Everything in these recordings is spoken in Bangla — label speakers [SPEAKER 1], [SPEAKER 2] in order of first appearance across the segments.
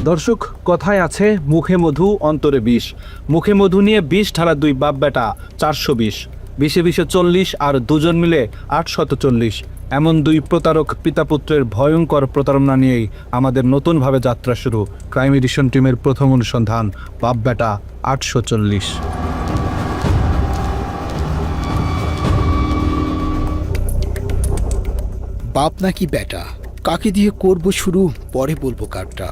[SPEAKER 1] দর্শক, কথায় আছে মুখে মধু অন্তরে বিষ। মুখে মধু নিয়ে বিষ ঢালা দুই বাপ বেটা 420, বিষে বিষে 40 আর দুজন মিলে 840। এমন দুই প্রতারক পিতাপুত্রের ভয়ঙ্কর প্রতারণা নিয়েই আমাদের নতুনভাবে যাত্রা শুরু। ক্রাইম এডিশন টিমের প্রথম অনুসন্ধান, বাপ বেটা 840।
[SPEAKER 2] বাপ নাকি বেটা, কাকে দিয়ে করব শুরু, পরে বলবো কারটা।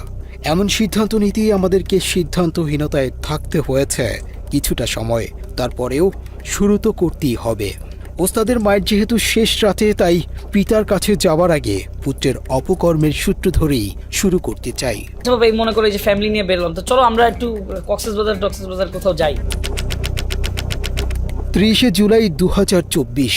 [SPEAKER 2] এমন সিদ্ধান্ত নিতেই আমাদেরকে সিদ্ধান্তহীনতায় থাকতে হয়েছে কিছুটা সময়। তারপরেও শুরু তো করতেই হবে। ওস্তাদের মায়ের যেহেতু শেষ রাতে, তাই পিতার কাছে যাওয়ার আগে পুত্রের অপকর্মের সূত্র ধরেই শুরু করতে চাই।
[SPEAKER 3] মনে করে যে ফ্যামিলি নিয়ে বেরোলাম, তো চলো আমরা একটু কক্সবাজার কোথাও যাই।
[SPEAKER 2] 30 জুলাই 2024,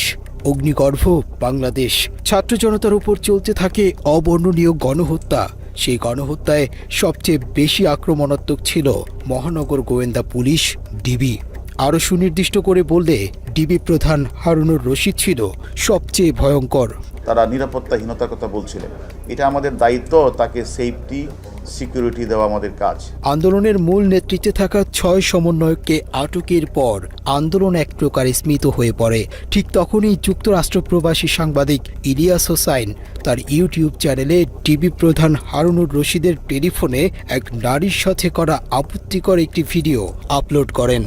[SPEAKER 2] অগ্নিগর্ভ বাংলাদেশ। ছাত্র জনতার উপর চলতে থাকে অবর্ণনীয় গণহত্যা। সেই গণহত্যায় সবচেয়ে বেশি আক্রমণাত্মক ছিল মহানগর গোয়েন্দা পুলিশ, ডিবি। আরও সুনির্দিষ্ট করে বললে ডিবি প্রধান হারুনুর রশিদ ছিল সবচেয়ে ভয়ঙ্কর।
[SPEAKER 4] তারা নিরাপত্তাহীনতার কথা বলছিলেন। এটা আমাদের দায়িত্ব, তাকে সেফটি সিকিউরিটি দেওয়া আমাদের কাজ।
[SPEAKER 2] আন্দোলনের মূল নেতৃত্বে থাকা 6 সমন্বয়ককে আটকের পর আন্দোলন এক প্রকার স্মিত হয়ে পড়ে। ঠিক তখনই যুক্তরাষ্ট্র প্রবাসী সাংবাদিক ইলিয়াস হোসাইন তার ইউটিউব চ্যানেলে ডিবি প্রধান হারুনুর রশিদের টেলিফোনে এক নারীর সাথে করা আপত্তিকর একটি ভিডিও আপলোড করেন।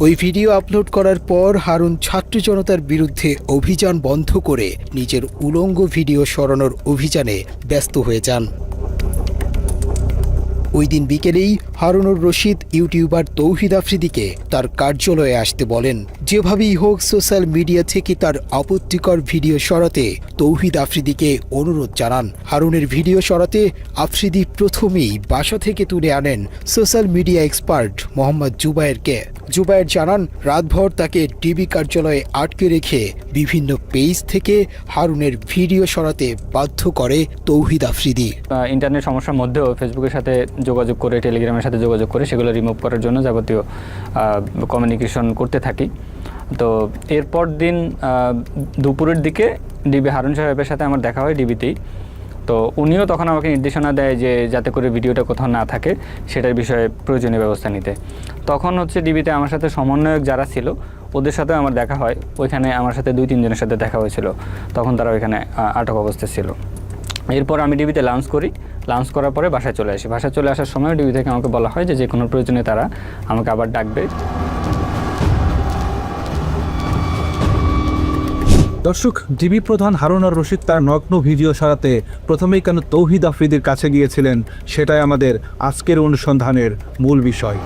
[SPEAKER 2] ওই ভিডিও আপলোড করার পর হারুন ছাত্র জনতার বিরুদ্ধে অভিযান বন্ধ করে নিজের উলঙ্গ ভিডিও সরানোর অভিযানে ব্যস্ত হয়ে যান। ওই দিন বিকেলেই হারুনুর রশিদ ইউটিউবার তৌহিদ আফ্রিদিকে তার কার্যালয়ে আসতে বলেন। যেভাবেই হোক সোশ্যাল মিডিয়া থেকে তার আপত্তিকর ভিডিও সরাতে তৌহিদ আফ্রিদিকে অনুরোধ জানান। হারুনের ভিডিও সরাতে আফ্রিদি প্রথমেই বাসা থেকে তুলে আনেন সোশ্যাল মিডিয়া এক্সপার্ট মোহাম্মদ জুবায়েরকে। জুবায়ের জানান, রাতভর তাকে ডিবি কার্যালয়ে আটকে রেখে বিভিন্ন পেজ থেকে হারুনের ভিডিও সরাতে বাধ্য করে তৌহিদ আফ্রিদি।
[SPEAKER 5] ইন্টারনেট সমস্যার মধ্যেও ফেসবুকের সাথে যোগাযোগ করে, টেলিগ্রামের সাথে যোগাযোগ করে সেগুলো রিমুভ করার জন্য যাবতীয় কমিউনিকেশন করতে থাকি। তো এরপর দিন দুপুরের দিকে ডিবি হারুন সাহেবের সাথে আমার দেখা হয় ডিবিতেই। তো উনিও তখন আমাকে নির্দেশনা দেয় যে যাতে করে ভিডিওটা কোথাও না থাকে সেটার বিষয়ে প্রয়োজনীয় ব্যবস্থা নিতে। তখন ডিবিতে আমার সাথে সমন্বয়ক যারা ছিল ওদের সাথেও আমার দেখা হয়। ওইখানে আমার সাথে 2-3 জনের সাথে দেখা হয়েছিল, তখন তারা ওইখানে আটক অবস্থায় ছিল। এরপর আমি ডিবিতে লাঞ্চ করি। লাঞ্চ করার পরে বাসায় চলে আসি। বাসায় চলে আসার সময় ডিবি থেকে আমাকে বলা হয় যে কোনো প্রয়োজনে তারা আমাকে আবার ডাকবে।
[SPEAKER 1] দর্শক, ডিবি প্রধান হারুনুর রশিদ তার নগ্ন ভিডিও সরাতে প্রথমেই কেন তৌহিদ আফ্রিদির কাছে গিয়েছিলেন, সেটাই আমাদের আজকের অনুসন্ধানের মূল বিষয়।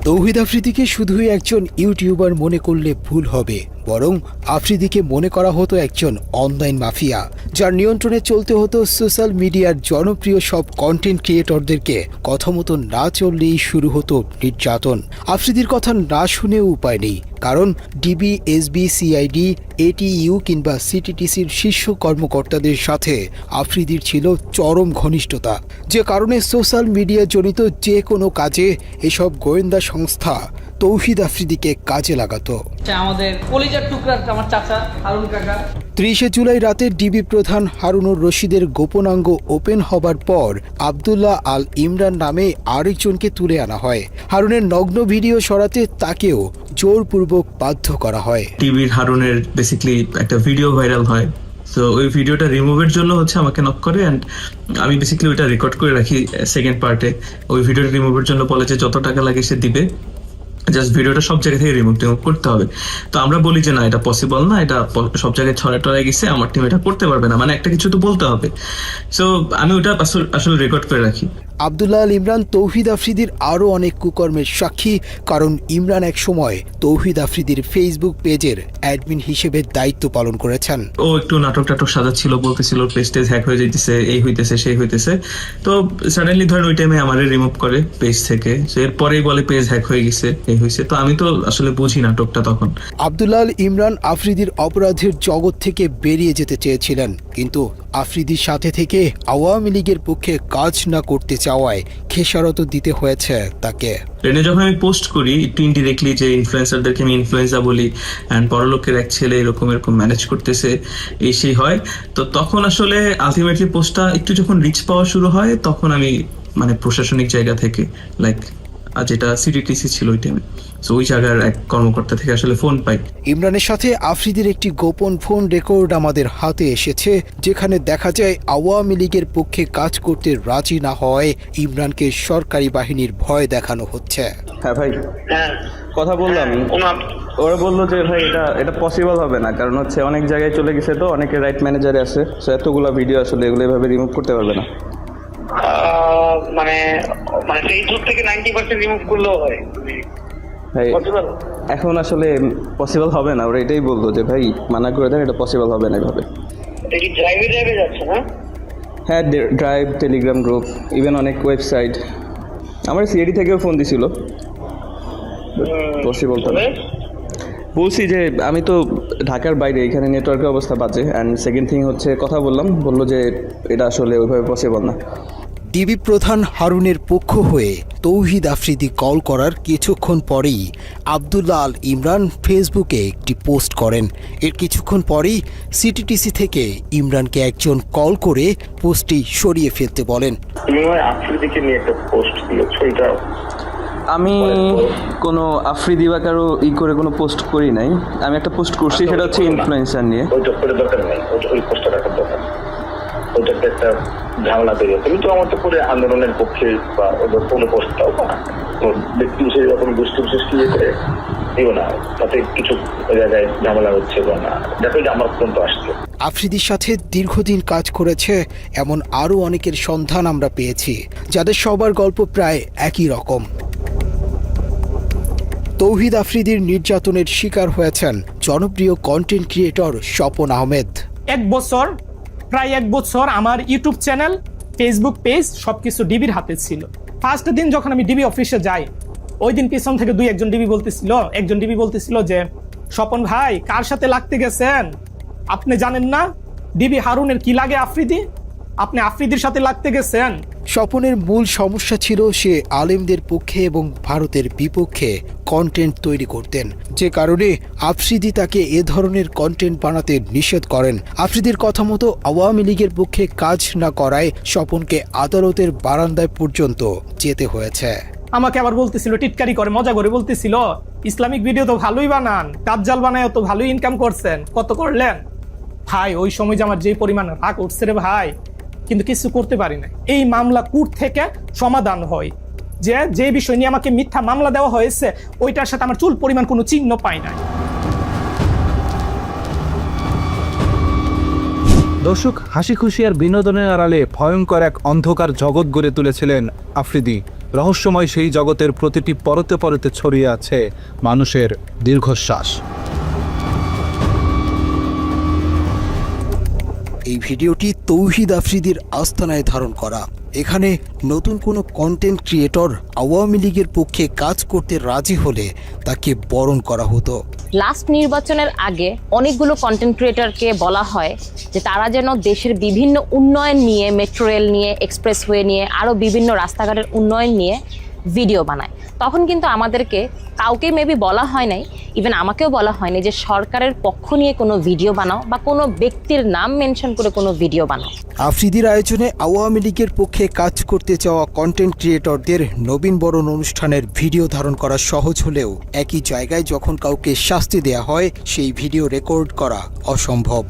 [SPEAKER 2] তৌহিদ আফ্রিদিকে শুধুই একজন ইউটিউবার মনে করলে ভুল হবে, বরং আফ্রিদিকে মনে করা হতো একজন অনলাইন মাফিয়া, যার নিয়ন্ত্রণে চলতে হতো সোশ্যাল মিডিয়ার জনপ্রিয় সব কন্টেন্ট ক্রিয়েটরদেরকে। কথা মতো না চললেই শুরু হতো নির্যাতন। আফ্রিদির কথা না শুনেও উপায় নেই, কারণ ডিবি, এসবি, সিআইডি, এটিইউ কিংবা সিটিটিসির শীর্ষ কর্মকর্তাদের সাথে আফ্রিদির ছিল চরম ঘনিষ্ঠতা, যে কারণে সোশ্যাল মিডিয়া জনিত যে কোনো কাজে এসব গোয়েন্দা সংস্থা তৌহিদ আফ্রিদিকে কাজে লাগাতো।
[SPEAKER 3] আমাদের কলিজার টুকরা আমার চাচা হারুন কাকা।
[SPEAKER 2] 30 জুলাই রাতে ডিবি প্রধান হারুনুর রশিদের গোপনাঙ্গ ওপেন হবার পর আবদুল্লাহ আল ইমরান নামে আরেকজনকে তুলে আনা হয়। হারুনের নগ্ন ভিডিও সরাতে তাকেও জোরপূর্বক বাধ্য করা হয়।
[SPEAKER 6] টিভির হারুনের বেসিক্যালি একটা ভিডিও ভাইরাল হয়। তো ওই ভিডিওটা রিমুভের জন্য আমাকে নক করে, অ্যান্ড আমি বেসিক্যালি ওইটা রেকর্ড করে রাখি সেকেন্ড পার্টে। ওই ভিডিওটা রিমুভের জন্য বলে যে যত টাকা লাগে সে দিবে, জাস্ট ভিডিওটা সব জায়গা থেকে রিমুভ করতে হবে। তো আমরা বলি যে না, এটা পসিবল না, এটা সব জায়গায় ছড়ায় গেছে, আমার টিম এটা করতে পারবে না, মানে একটা কিছু তো বলতে হবে। সো আমি ওটা আসলে রেকর্ড করে রাখি।
[SPEAKER 2] আবদুল্লাহ আল ইমরান তৌহিদ আফ্রিদির আরও অনেক কুকর্মের সাক্ষী, কারণ ইমরান এক সময় তৌহিদ আফ্রিদির ফেসবুক পেজের অ্যাডমিন হিসেবে দায়িত্ব পালন করেছেন।
[SPEAKER 6] ও একটু নাটক সাজাচ্ছিল, বলতেছিল পেজ হ্যাক হয়ে যাইতেছে, এই হইতেছে সেই হইতেছে। তো সাডেনলি ধরেন ওই টাইমে আমারে রিমুভ করে পেজ থেকে। এরপরেই বলে পেজ হ্যাক হয়ে গেছে, এই হয়েছে। তো আমি তো আসলে বুঝি নাটকটা তখন।
[SPEAKER 2] আবদুল্লাহ আল ইমরান আফ্রিদির অপরাধের জগৎ থেকে বেরিয়ে যেতে চেয়েছিলেন, কিন্তু আফ্রিদির সাথে থেকে আওয়ামী লীগের পক্ষে কাজ না করতে চাওয়ায় খেসারত দিতে হয়েছে তাকে।
[SPEAKER 6] ট্রেনে যখন আমি পোস্ট করি একটু ইনডিরেক্টলি যে ইনফ্লুয়েন্সারদেরকে আমি ইনফ্লুয়েন্সার বলি অ্যান্ড বড়লোকের এক ছেলে এরকম ম্যানেজ করতেছে এই সেই হয়, তো তখন আসলে আলটিমেটলি পোস্টটা একটু যখন রিচ পাওয়া শুরু হয় তখন আমি মানে প্রশাসনিক জায়গা থেকে লাইক যেটা সিডিটিসি ছিল ওই টাইমে, সো ওই জায়গার এক কর্মকর্তা থেকে আসলে ফোন পাই।
[SPEAKER 2] ইমরানের সাথে আফ্রিদির একটি গোপন ফোন রেকর্ড আমাদের হাতে এসেছে, যেখানে দেখা যায় আওয়ামী লীগের পক্ষে কাজ করতে রাজি না হওয়ায় ইমরানকে সরকারি বাহিনীর ভয় দেখানো হচ্ছে।
[SPEAKER 7] হ্যাঁ ভাই, কথা বললাম, ওরা বললো যে ভাই এটা পসিবল হবে না, কারণ হচ্ছে অনেক জায়গায় চলে গেছে, তো অনেকে রাইট ম্যানেজারে আছে, সো এতগুলো ভিডিও আসলে এগুলো এভাবে রিমুভ করতে পারবে না।
[SPEAKER 8] মানে ফেসবুক থেকে 90% রিমুভ করলেও হয়
[SPEAKER 7] ভাই এখন আসলে পসিবল হবে না, ওরা এটাই বললো যে ভাই মানা করে দেন, এটা পসিবল হবে না এভাবে।
[SPEAKER 8] এটা কি ড্রাইভে যাচ্ছে না?
[SPEAKER 7] হ্যাঁ, ড্রাইভ, টেলিগ্রাম গ্রুপ, ইভেন অনেক ওয়েবসাইট, আমার সিআইডি থেকেও ফোন দিছিল, পসিবল তো না। বলছি যে আমি তো ঢাকার বাইরে, এখানে নেটওয়ার্কের অবস্থা বাজে, অ্যান্ড সেকেন্ড থিং হচ্ছে কথা বললো যে এটা আসলে ওইভাবে পসিবল না।
[SPEAKER 2] ডিবি প্রধান হারুনের পক্ষ হয়ে তৌহিদ আফ্রিদি কল করার কিছুক্ষণ পরেই আব্দুল্লাহ আল ইমরান ফেসবুকে একটি পোস্ট করেন। এর কিছুক্ষণ পরেই সিটিটিসি থেকে ইমরানকে একজন কল করে পোস্টটি সরিয়ে ফেলতে বলেন।
[SPEAKER 8] আফ্রিদিকে নিয়ে একটা পোস্ট দিয়েছো, এটা
[SPEAKER 7] আমি কোনো আফ্রিদি বা কারো করে কোনো পোস্ট করি নাই, আমি একটা পোস্ট করছি, সেটা হচ্ছে ইনফ্লুয়েন্সার নিয়ে।
[SPEAKER 8] ওইটা করে দরকার নেই, ওই পোস্টটা রাখার দরকার নেই, ওইটাতে একটা ঝামেলা তৈরি হয়। তুমি তো আমার তো করে আন্দোলনের পক্ষে বা ওদের কোনো পোস্টটাও বা ব্যক্তি বিশেষ বা কোনো গোষ্ঠী বিশেষ কি করে দিও না, তাতে কিছু জায়গায় ঝামেলা হচ্ছে বা না, দেখো যে আমার পর্যন্ত আসছে।
[SPEAKER 2] আফ্রিদির সাথে দীর্ঘদিন কাজ করেছে এমন আরও অনেকের সন্ধান আমরা পেয়েছি, যাদের সবার গল্প প্রায় একই রকম। তৌহিদ আফ্রিদির নির্যাতনের শিকার হয়েছেন জনপ্রিয় কন্টেন্ট ক্রিয়েটর স্বপন আহমেদ।
[SPEAKER 9] প্রায় এক বছর আমার ইউটিউব চ্যানেল, ফেসবুক পেজ সবকিছু ডিবির হাতে ছিল। ফার্স্ট দিন যখন আমি ডিবি অফিসে যাই, ওই দিন পিছন থেকে একজন ডিবি বলতেছিল যে স্বপন ভাই কার সাথে লাগতে গেছেন আপনি জানেন না, ডিবি হারুনের কি লাগে আফ্রিদি, আপনি আফ্রিদির সাথে লাগতে গেছেন।
[SPEAKER 2] স্বপনের মূল সমস্যা ছিল সে আলেমদের পক্ষে এবং ভারতের বিপক্ষে কন্টেন্ট তৈরি করতেন, যে কারণে আফ্রিদি তাকে এ ধরনের কন্টেন্ট বানাতে নিষেধ করেন। আফ্রিদির কথা মতো আওয়ামী লীগের পক্ষে কাজ না করায় স্বপনকে আদালতের বারান্দায় পর্যন্ত যেতে হয়েছে।
[SPEAKER 9] আমাকে আবার বলতেছিল, টিটকারি করে মজা করে বলতেছিল, ইসলামিক ভিডিও তো ভালোই বানান, দাজ্জাল বানায় তো ভালোই ইনকাম করছেন, কত করলেন? ভাই ওই সময় যে আমার যে পরিমাণ রাগ উঠছে রে ভাই, কিন্তু কিছু করতে পারি না। এই মামলা কোর্ট থেকে সমাধান হয়, যে বিষয় নিয়ে আমাকে মিথ্যা মামলা দেওয়া হয়েছে ওইটার সাথে আমার চুল পরিমাণ কোনো চিহ্ন পাই না।
[SPEAKER 1] দর্শক, হাসি খুশি আর বিনোদনের আড়ালে ভয়ঙ্কর এক অন্ধকার জগৎ গড়ে তুলেছিলেন আফ্রিদি। রহস্যময় সেই জগতের প্রতিটি পরতে পরতে ছড়িয়ে আছে মানুষের দীর্ঘশ্বাস।
[SPEAKER 2] এই ভিডিওটি তৌহিদ আফ্রিদির আস্তানায় ধারণ করা। এখানে নতুন কোনো কন্টেন্ট ক্রিয়েটর আওয়ামী লীগের পক্ষে কাজ করতে রাজি হলে তাকে বরণ করা হতো।
[SPEAKER 10] লাস্ট নির্বাচনের আগে অনেকগুলো কন্টেন্ট ক্রিয়েটরকে বলা হয় যে তারা যেন দেশের বিভিন্ন উন্নয়ন নিয়ে, মেট্রো রেল নিয়ে, এক্সপ্রেসওয়ে নিয়ে, আরও বিভিন্ন রাস্তাঘাটের উন্নয়ন নিয়ে ভিডিও বানায়। তখন কিন্তু আমাদেরকে কাউকে মেবি বলা হয় নাই, ইভেন আমাকেও বলা হয়নি যে সরকারের পক্ষ নিয়ে কোনো ভিডিও বানাও বা কোনো ব্যক্তির নাম মেনশন করে কোনো ভিডিও বানাও।
[SPEAKER 2] আফ্রিদির আয়োজনে আওয়ামী লীগের পক্ষে কাজ করতে চাওয়া কন্টেন্ট ক্রিয়েটরদের নবীন বরণ অনুষ্ঠানের ভিডিও ধারণ করা সহজ হলেও একই জায়গায় যখন কাউকে শাস্তি দেয়া হয় সেই ভিডিও রেকর্ড করা অসম্ভব।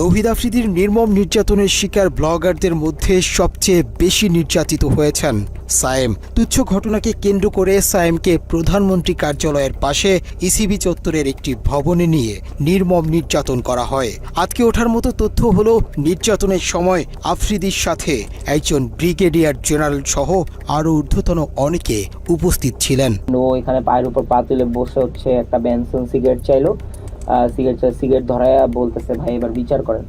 [SPEAKER 2] তৌহিদ আফ্রিদির নির্মম নির্যাতনের শিকার ব্লগারদের মধ্যে সবচেয়ে বেশি নির্যাতিত হয়েছেন সায়েম। তুচ্ছ ঘটনাকে কেন্দ্র করে সায়েমকে প্রধানমন্ত্রী কার্যালয়ের পাশে ইসিবি চত্বরের একটি ভবনে নিয়ে নির্মম নির্যাতন করা হয়। আজকে ওঠার মতো তথ্য হলো, নির্যাতনের সময় আফ্রিদির সাথে একজন ব্রিগেডিয়ার জেনারেল সহ আরও ঊর্ধ্বতন অনেকে উপস্থিত ছিলেন।
[SPEAKER 11] ও এখানে পায়ের উপর পা তুলে বসে হচ্ছে একটা বেনসন সিগারেট চাইলো, সিগারেট ধরায়া বলতেছে ভাই এবার বিচার করেন।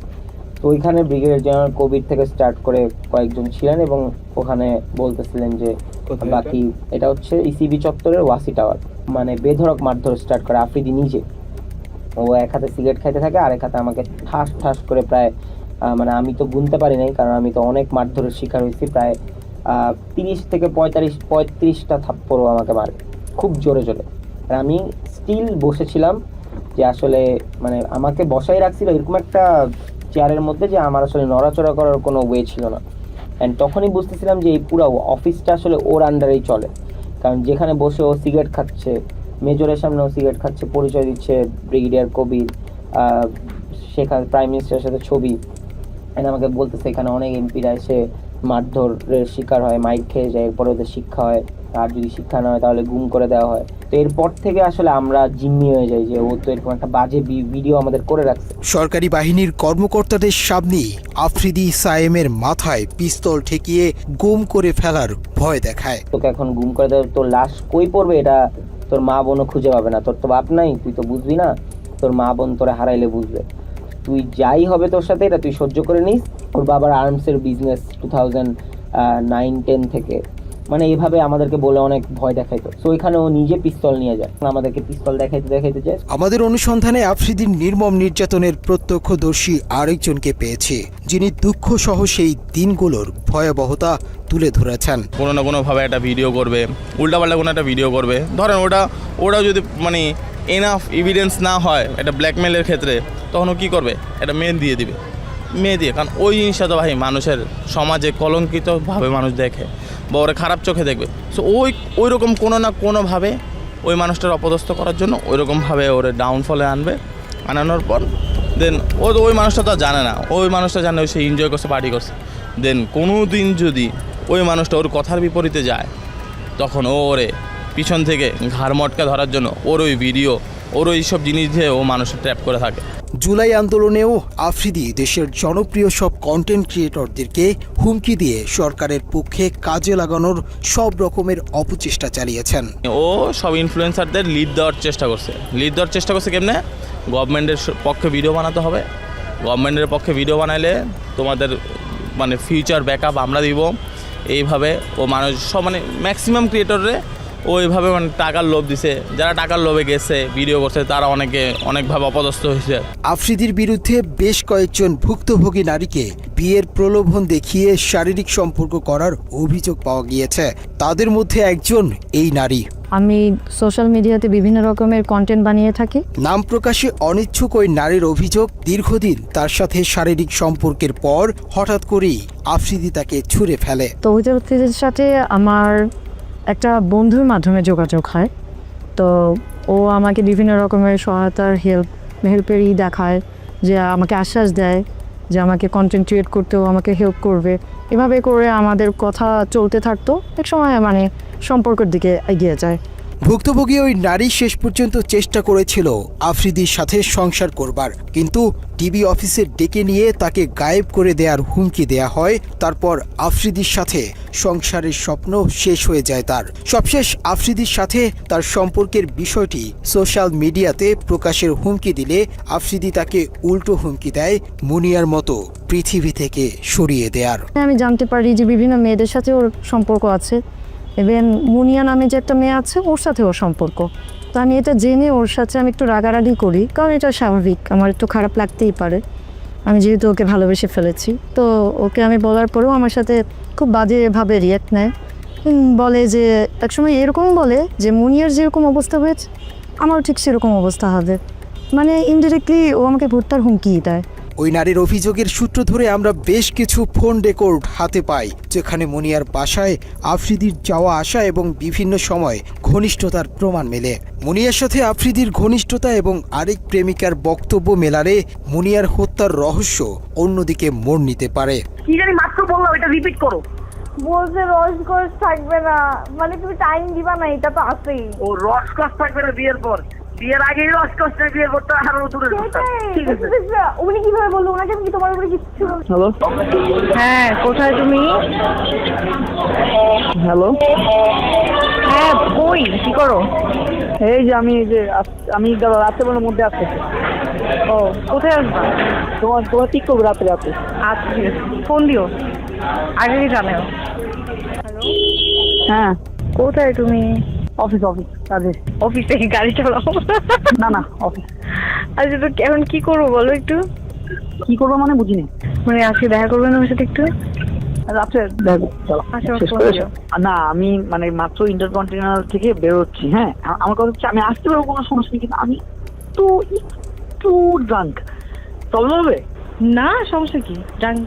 [SPEAKER 11] তো ওইখানে ব্রিগেডিয়ার জেনারেল কবির থেকে স্টার্ট করে কয়েকজন ছিলেন এবং ওখানে বলতেছিলেন যে বাকি এটা হচ্ছে ইসিবি চত্বরের ওয়াসি টাওয়ার, মানে বেধড়ক মারধর স্টার্ট করে আফ্রিদি নিজে। ও এক হাতে সিগারেট খাইতে থাকে আর এক হাতে আমাকে ঠাস ঠাস করে প্রায় মানে আমি তো গুনতে পারি নাই, কারণ আমি তো অনেক মারধরের শিকার হয়েছি, প্রায় 30 থেকে 35টা থাপ্পড়ও আমাকে মারে খুব জোরে জোরে। আর আমি স্টিল বসেছিলাম, যে আসলে মানে আমাকে বসাই রাখছিল এরকম একটা চেয়ারের মধ্যে যে আমার আসলে নড়াচড়া করার কোনো ওয়ে ছিল না। অ্যান্ড তখনই বুঝতেছিলাম যে এই পুরো অফিসটা আসলে ওর আন্ডারেই চলে, কারণ যেখানে বসে ও সিগারেট খাচ্ছে, মেজরের সামনে ও সিগারেট খাচ্ছে, পরিচয় দিচ্ছে ব্রিগেডিয়ার কবির, সেখানে প্রাইম মিনিস্টারের সাথে ছবি, অ্যান্ড আমাকে বলতেছে এখানে অনেক এমপিরা এসে মারধরের শিকার হয়, মাইক খেয়ে যায়, এরপরে ওদের শিক্ষা হয়, আর যদি শিক্ষা না হয় তাহলে গুম করে দেওয়া হয়। তো এরপর থেকে আসলে আমরা জিম্মি হয়ে যাই যে ও তো এরকম একটা বাজে ভিডিও আমাদের করে রাখছে।
[SPEAKER 2] সরকারি বাহিনীর কর্মকর্তাদের সামনেই আফ্রিদি সায়েমের মাথায় পিস্তল ঠেকিয়ে গুম করে ফেলার ভয় দেখায়।
[SPEAKER 11] তোকে এখন গুম করে দেওয়া, তোর লাশ কই পড়বে এটা তোর মা বোনও খুঁজে পাবে না, তোর তো বাপ নাই, তুই তো বুঝবি না, তোর মা বোন তোরা হারাইলে বুঝবে, তুই যাই হবে তোর সাথে এটা তুই সহ্য করে নিস। ওর বাবার আর্মসের বিজনেস 2009-10 থেকে, মানে এইভাবে আমাদেরকে বলে অনেক ভয় দেখাইতো। সো এখানে ও নিজে পিস্তল নিয়ে যায়, আমাদেরকে পিস্তল দেখাইতে যায়।
[SPEAKER 2] আমাদের অনুসন্ধানে আফ্রিদির নির্মম নির্যাতনের প্রত্যক্ষদর্শী আরেকজনকে পেয়েছে, যিনি দুঃখ সহ সেই দিনগুলোর ভয়াবহতা তুলে ধরেছেন।
[SPEAKER 12] কোনো না কোনোভাবে একটা ভিডিও করবে, উল্টাপাল্টা কোনো একটা ভিডিও করবে, ধরেন ওটা যদি মানে এনাফ এভিডেন্স না হয় একটা ব্ল্যাকমেলের ক্ষেত্রে, তখন ও কী করবে, একটা মেয়ে দিয়ে দিবে, কারণ ওই জিনিসটা তো ভাই মানুষের সমাজে কলঙ্কিতভাবে মানুষ দেখে বা ওরা খারাপ চোখে দেখবে। সো ওই রকম কোনো না কোনোভাবে ওই মানুষটার অপদস্থ করার জন্য ওই রকমভাবে ওরা ডাউনফলে আনানোর পর দেন ওই মানুষটা তো জানে না, ওই মানুষটা জানে সে এনজয় করছে, পার্টি করছে, দেন কোনো দিন যদি ওই মানুষটা ওর কথার বিপরীতে যায়, তখন ওরে পিছন থেকে ঘাড় মটকা ধরার জন্য ওর ওই ভিডিও, ওর ওই সব জিনিস দিয়ে ও মানুষের ট্র্যাপ করে থাকে।
[SPEAKER 2] জুলাই আন্দোলনেও আফ্রিদি দেশের জনপ্রিয় সব কন্টেন্ট ক্রিয়েটরদেরকে হুমকি দিয়ে সরকারের পক্ষে কাজে লাগানোর সব রকমের অপচেষ্টা চালিয়েছেন।
[SPEAKER 12] ও সব ইনফ্লুয়েন্সারদের লিড দেওয়ার চেষ্টা করছে কেমনে, গভর্নমেন্টের পক্ষে ভিডিও বানাতে হবে, গভর্নমেন্টের পক্ষে ভিডিও বানাইলে তোমাদের মানে ফিউচার ব্যাকআপ আমরা দিব, এইভাবে ও মানুষ সব মানে ম্যাক্সিমাম ক্রিয়েটররে ওইভাবে মানে টাকার লোভ দিছে, যারা টাকার লোভে গেছে ভিডিও করছে তারা অনেকভাবে অপদস্থ হয়েছে।
[SPEAKER 2] আফ্রিদির বিরুদ্ধে বেশ কয়েকজন ভুক্তভোগী নারীকে বিয়ের প্রলোভন দেখিয়ে শারীরিক সম্পর্ক করার অভিযোগ পাওয়া গিয়েছে, তাদের মধ্যে একজন এই নারী।
[SPEAKER 13] আমি সোশ্যাল মিডিয়াতে বিভিন্ন রকমের কন্টেন্ট বানিয়ে থাকি।
[SPEAKER 2] নাম প্রকাশে অনিচ্ছুক ওই নারীর অভিযোগ, দীর্ঘদিন তার সাথে শারীরিক সম্পর্কের পর হঠাৎ করেই আফ্রিদি তাকে ছুঁড়ে ফেলে।
[SPEAKER 13] তো ওই ব্যক্তিদের সাথে আমার একটা বন্ধুর মাধ্যমে যোগাযোগ হয়, তো ও আমাকে বিভিন্ন রকমের সহায়তার হেল্পেরই দেখায়, যে আমাকে আশ্বাস দেয় যে আমাকে কন্টেন্ট ক্রিয়েট করতেও আমাকে হেল্প করবে, এভাবে করে আমাদের কথা চলতে থাকতো, এক সময় মানে সম্পর্কের দিকে এগিয়ে যায়।
[SPEAKER 2] ভুক্তভোগী ওই নারী শেষ পর্যন্ত চেষ্টা করেছিল আফ্রিদির সাথে সংসার করবার, কিন্তু টিভি অফিসে ডেকে নিয়ে তাকে গায়েব করে দেওয়ার হুমকি দেয়া হয়। তারপর আফ্রিদির সাথে সংসারের স্বপ্ন শেষ হয়ে যায় তার। সবশেষ আফ্রিদির সাথে তার সম্পর্কের বিষয়টি সোশ্যাল মিডিয়াতে প্রকাশের হুমকি দিলে আফ্রিদি তাকে উল্টো হুমকি দেয় মুনিয়ার মতো পৃথিবী থেকে সরিয়ে দেয়ার।
[SPEAKER 13] আমি জানতে পারি যে বিভিন্ন মেয়েদের সাথে ওর সম্পর্ক আছে, ইভেন মুনিয়া নামে যে একটা মেয়ে আছে ওর সাথে ওর সম্পর্ক। তো আমি এটা জেনে ওর সাথে আমি একটু রাগারাগি করি, কারণ এটা স্বাভাবিক, আমার একটু খারাপ লাগতেই পারে, আমি যেহেতু ওকে ভালোবেসে ফেলেছি। তো ওকে আমি বলার পরেও আমার সাথে খুব বাজেভাবে রিয়াক্ট নেয়, বলে যে একসময় এরকম বলে যে মুনিয়ার যেরকম অবস্থা হয়েছে আমারও ঠিক সেরকম অবস্থা হবে, মানে ইনডিরেক্টলি ও আমাকে ভর্তার হুমকি দেয়।
[SPEAKER 2] ওই নারীর অভিযোগের সূত্র ধরে আমরা বেশ কিছু ফোন রেকর্ড হাতে পাই, যেখানে মুনিয়ার বাসায় আফ্রিদির যাওয়া আসা এবং বিভিন্ন সময় ঘনিষ্ঠতার প্রমাণ মেলে। মুনিয়ার সাথে আফ্রিদির ঘনিষ্ঠতা এবং আরেক প্রেমিকার বক্তব্য মেলারে মুনিয়ার হত্যার রহস্য অন্যদিকে মোড় নিতে পারে।
[SPEAKER 14] কি জানি মাত্র বললাম, এটা রিপিট করো। বলছে রসকস থাকবে না, মানে তুমি টাইম দিবা না, এটা তো আছেই। ও রসকস থাকবে না বিয়ের পর, বিয়ের আগে রসকস না, বিয়ের পর তো আরো দূরে। ঠিক আছে, উনি কিভাবে বললো, ওনাকে কি তোমার উপরে কিছু? হ্যালো, হ্যাঁ কোথায় তুমি? হ্যালো, হ্যাঁ কই, কি করো? এই যে আমি রাত্রেবেলার মধ্যে আসতেছি। ও কোথায় আসবা? তোমার ঠিক করবো রাতে। আচ্ছা ঠিক আছে, ফোন দিও, আগে জানাও। হ্যালো, হ্যাঁ কোথায় তুমি? অফিস কাজে। অফিসে গাড়ি চালাও? না অফিস। আচ্ছা তো এখন কি করবো বলো একটু? কি করবো মানে বুঝিনি। মানে আজকে দেখা করবেন আমার সাথে একটু? আচ্ছা দেখো চলো। আচ্ছা না আমি মানে মাত্র ইন্টারকন্টিনেন্টাল থেকে বেরোচ্ছি। হ্যাঁ আমার কথা হচ্ছে আমি আসতে পারবো, কোনো সমস্যা নেই, কিন্তু আমি তো একটু ড্রাঙ্ক। প্রবলেম হবে? না সমস্যা কি ড্রাঙ্ক?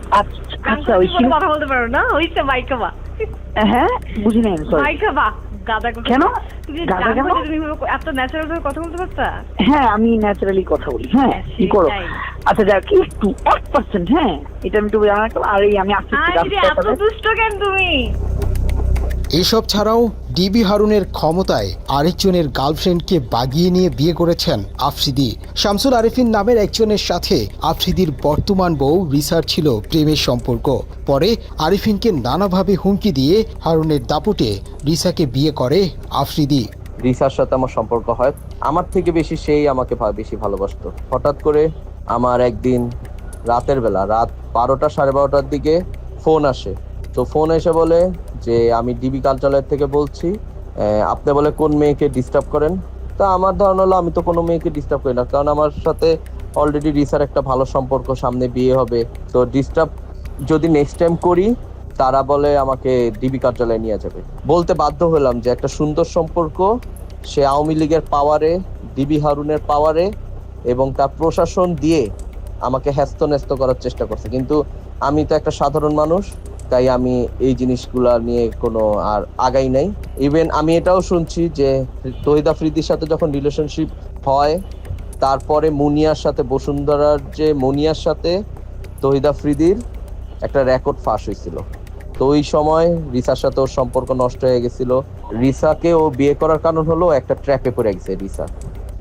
[SPEAKER 14] আচ্ছা ওই কথা বলতে পারো না, ওইটা মাইকাবা। হ্যাঁ বুঝি নাই মাইকাবা গাদা। কেন গাদা? কেন তুমি এত ন্যাচারাল ভাবে কথা বলতে পারতা? হ্যাঁ আমি ন্যাচারালি কথা বলি। হ্যাঁ কি করো? আচ্ছা যাক একটু 1%। হ্যাঁ এটা আমি একটু জানা রাখলাম। আর এই আমি আসছি। এত দুষ্ট কেন তুমি?
[SPEAKER 2] এসব ছাড়াও ডিবি হারুনের ক্ষমতায় আরেকজনের গার্লফ্রেন্ডকে বাগিয়ে নিয়ে বিয়ে করেছেন আফ্রিদি। শামসুল আরেফিন নামের একজনের সাথে আফ্রিদির বর্তমান বউ রিসার ছিল প্রেমের সম্পর্ক। পরে আরেফিনকে নানাভাবে হুমকি দিয়ে হারুনের দাপটে রিসাকে বিয়ে করে আফ্রিদি।
[SPEAKER 15] রিসার সাথে আমার সম্পর্ক হয়, আমার থেকে বেশি সেই আমাকে বেশি ভালোবাসতো। হঠাৎ করে আমার একদিন রাতের বেলা রাত 12টা 12:30টার দিকে ফোন আসে। তো ফোন এসে বলে যে আমি ডিবি কার্যালয় থেকে বলছি, আপনি বলে কোন মেয়েকে ডিস্টার্ব করেন। তা আমার ধারণা হলো আমি তো কোনো মেয়েকে ডিস্টার্ব করি না, কারণ আমার সাথে অলরেডি রিসার একটা ভালো সম্পর্ক, সামনে বিয়ে হবে। তো ডিস্টার্ব যদি নেক্সট টাইম করি তারা বলে আমাকে ডিবি কার্যালয়ে নিয়ে যাবে। বলতে বাধ্য হলাম যে একটা সুন্দর সম্পর্ক, সে আওয়ামী লীগের পাওয়ারে, ডিবি হারুনের পাওয়ারে এবং তার প্রশাসন দিয়ে আমাকে হ্যাস্ত করার চেষ্টা করছে। কিন্তু আমি তো একটা সাধারণ মানুষ, তাই আমি এই জিনিসগুলা নিয়ে কোনো আর আগাই নাই। ইভেন আমি এটাও শুনছি যে তৌহিদ আফ্রিদির সাথে যখন রিলেশনশিপ হয়, তারপরে মুনিয়ার সাথে, বসুন্ধরার যে মুনিয়ার সাথে তৌহিদ আফ্রিদির একটা রেকর্ড ফাঁস হয়েছিল। তো ওই সময় রিসার সাথে ওর সম্পর্ক নষ্ট হয়ে গেছিল। রিসাকে ও বিয়ে করার কারণ হলো একটা ট্র্যাপে পড়ে গেছে রিসা,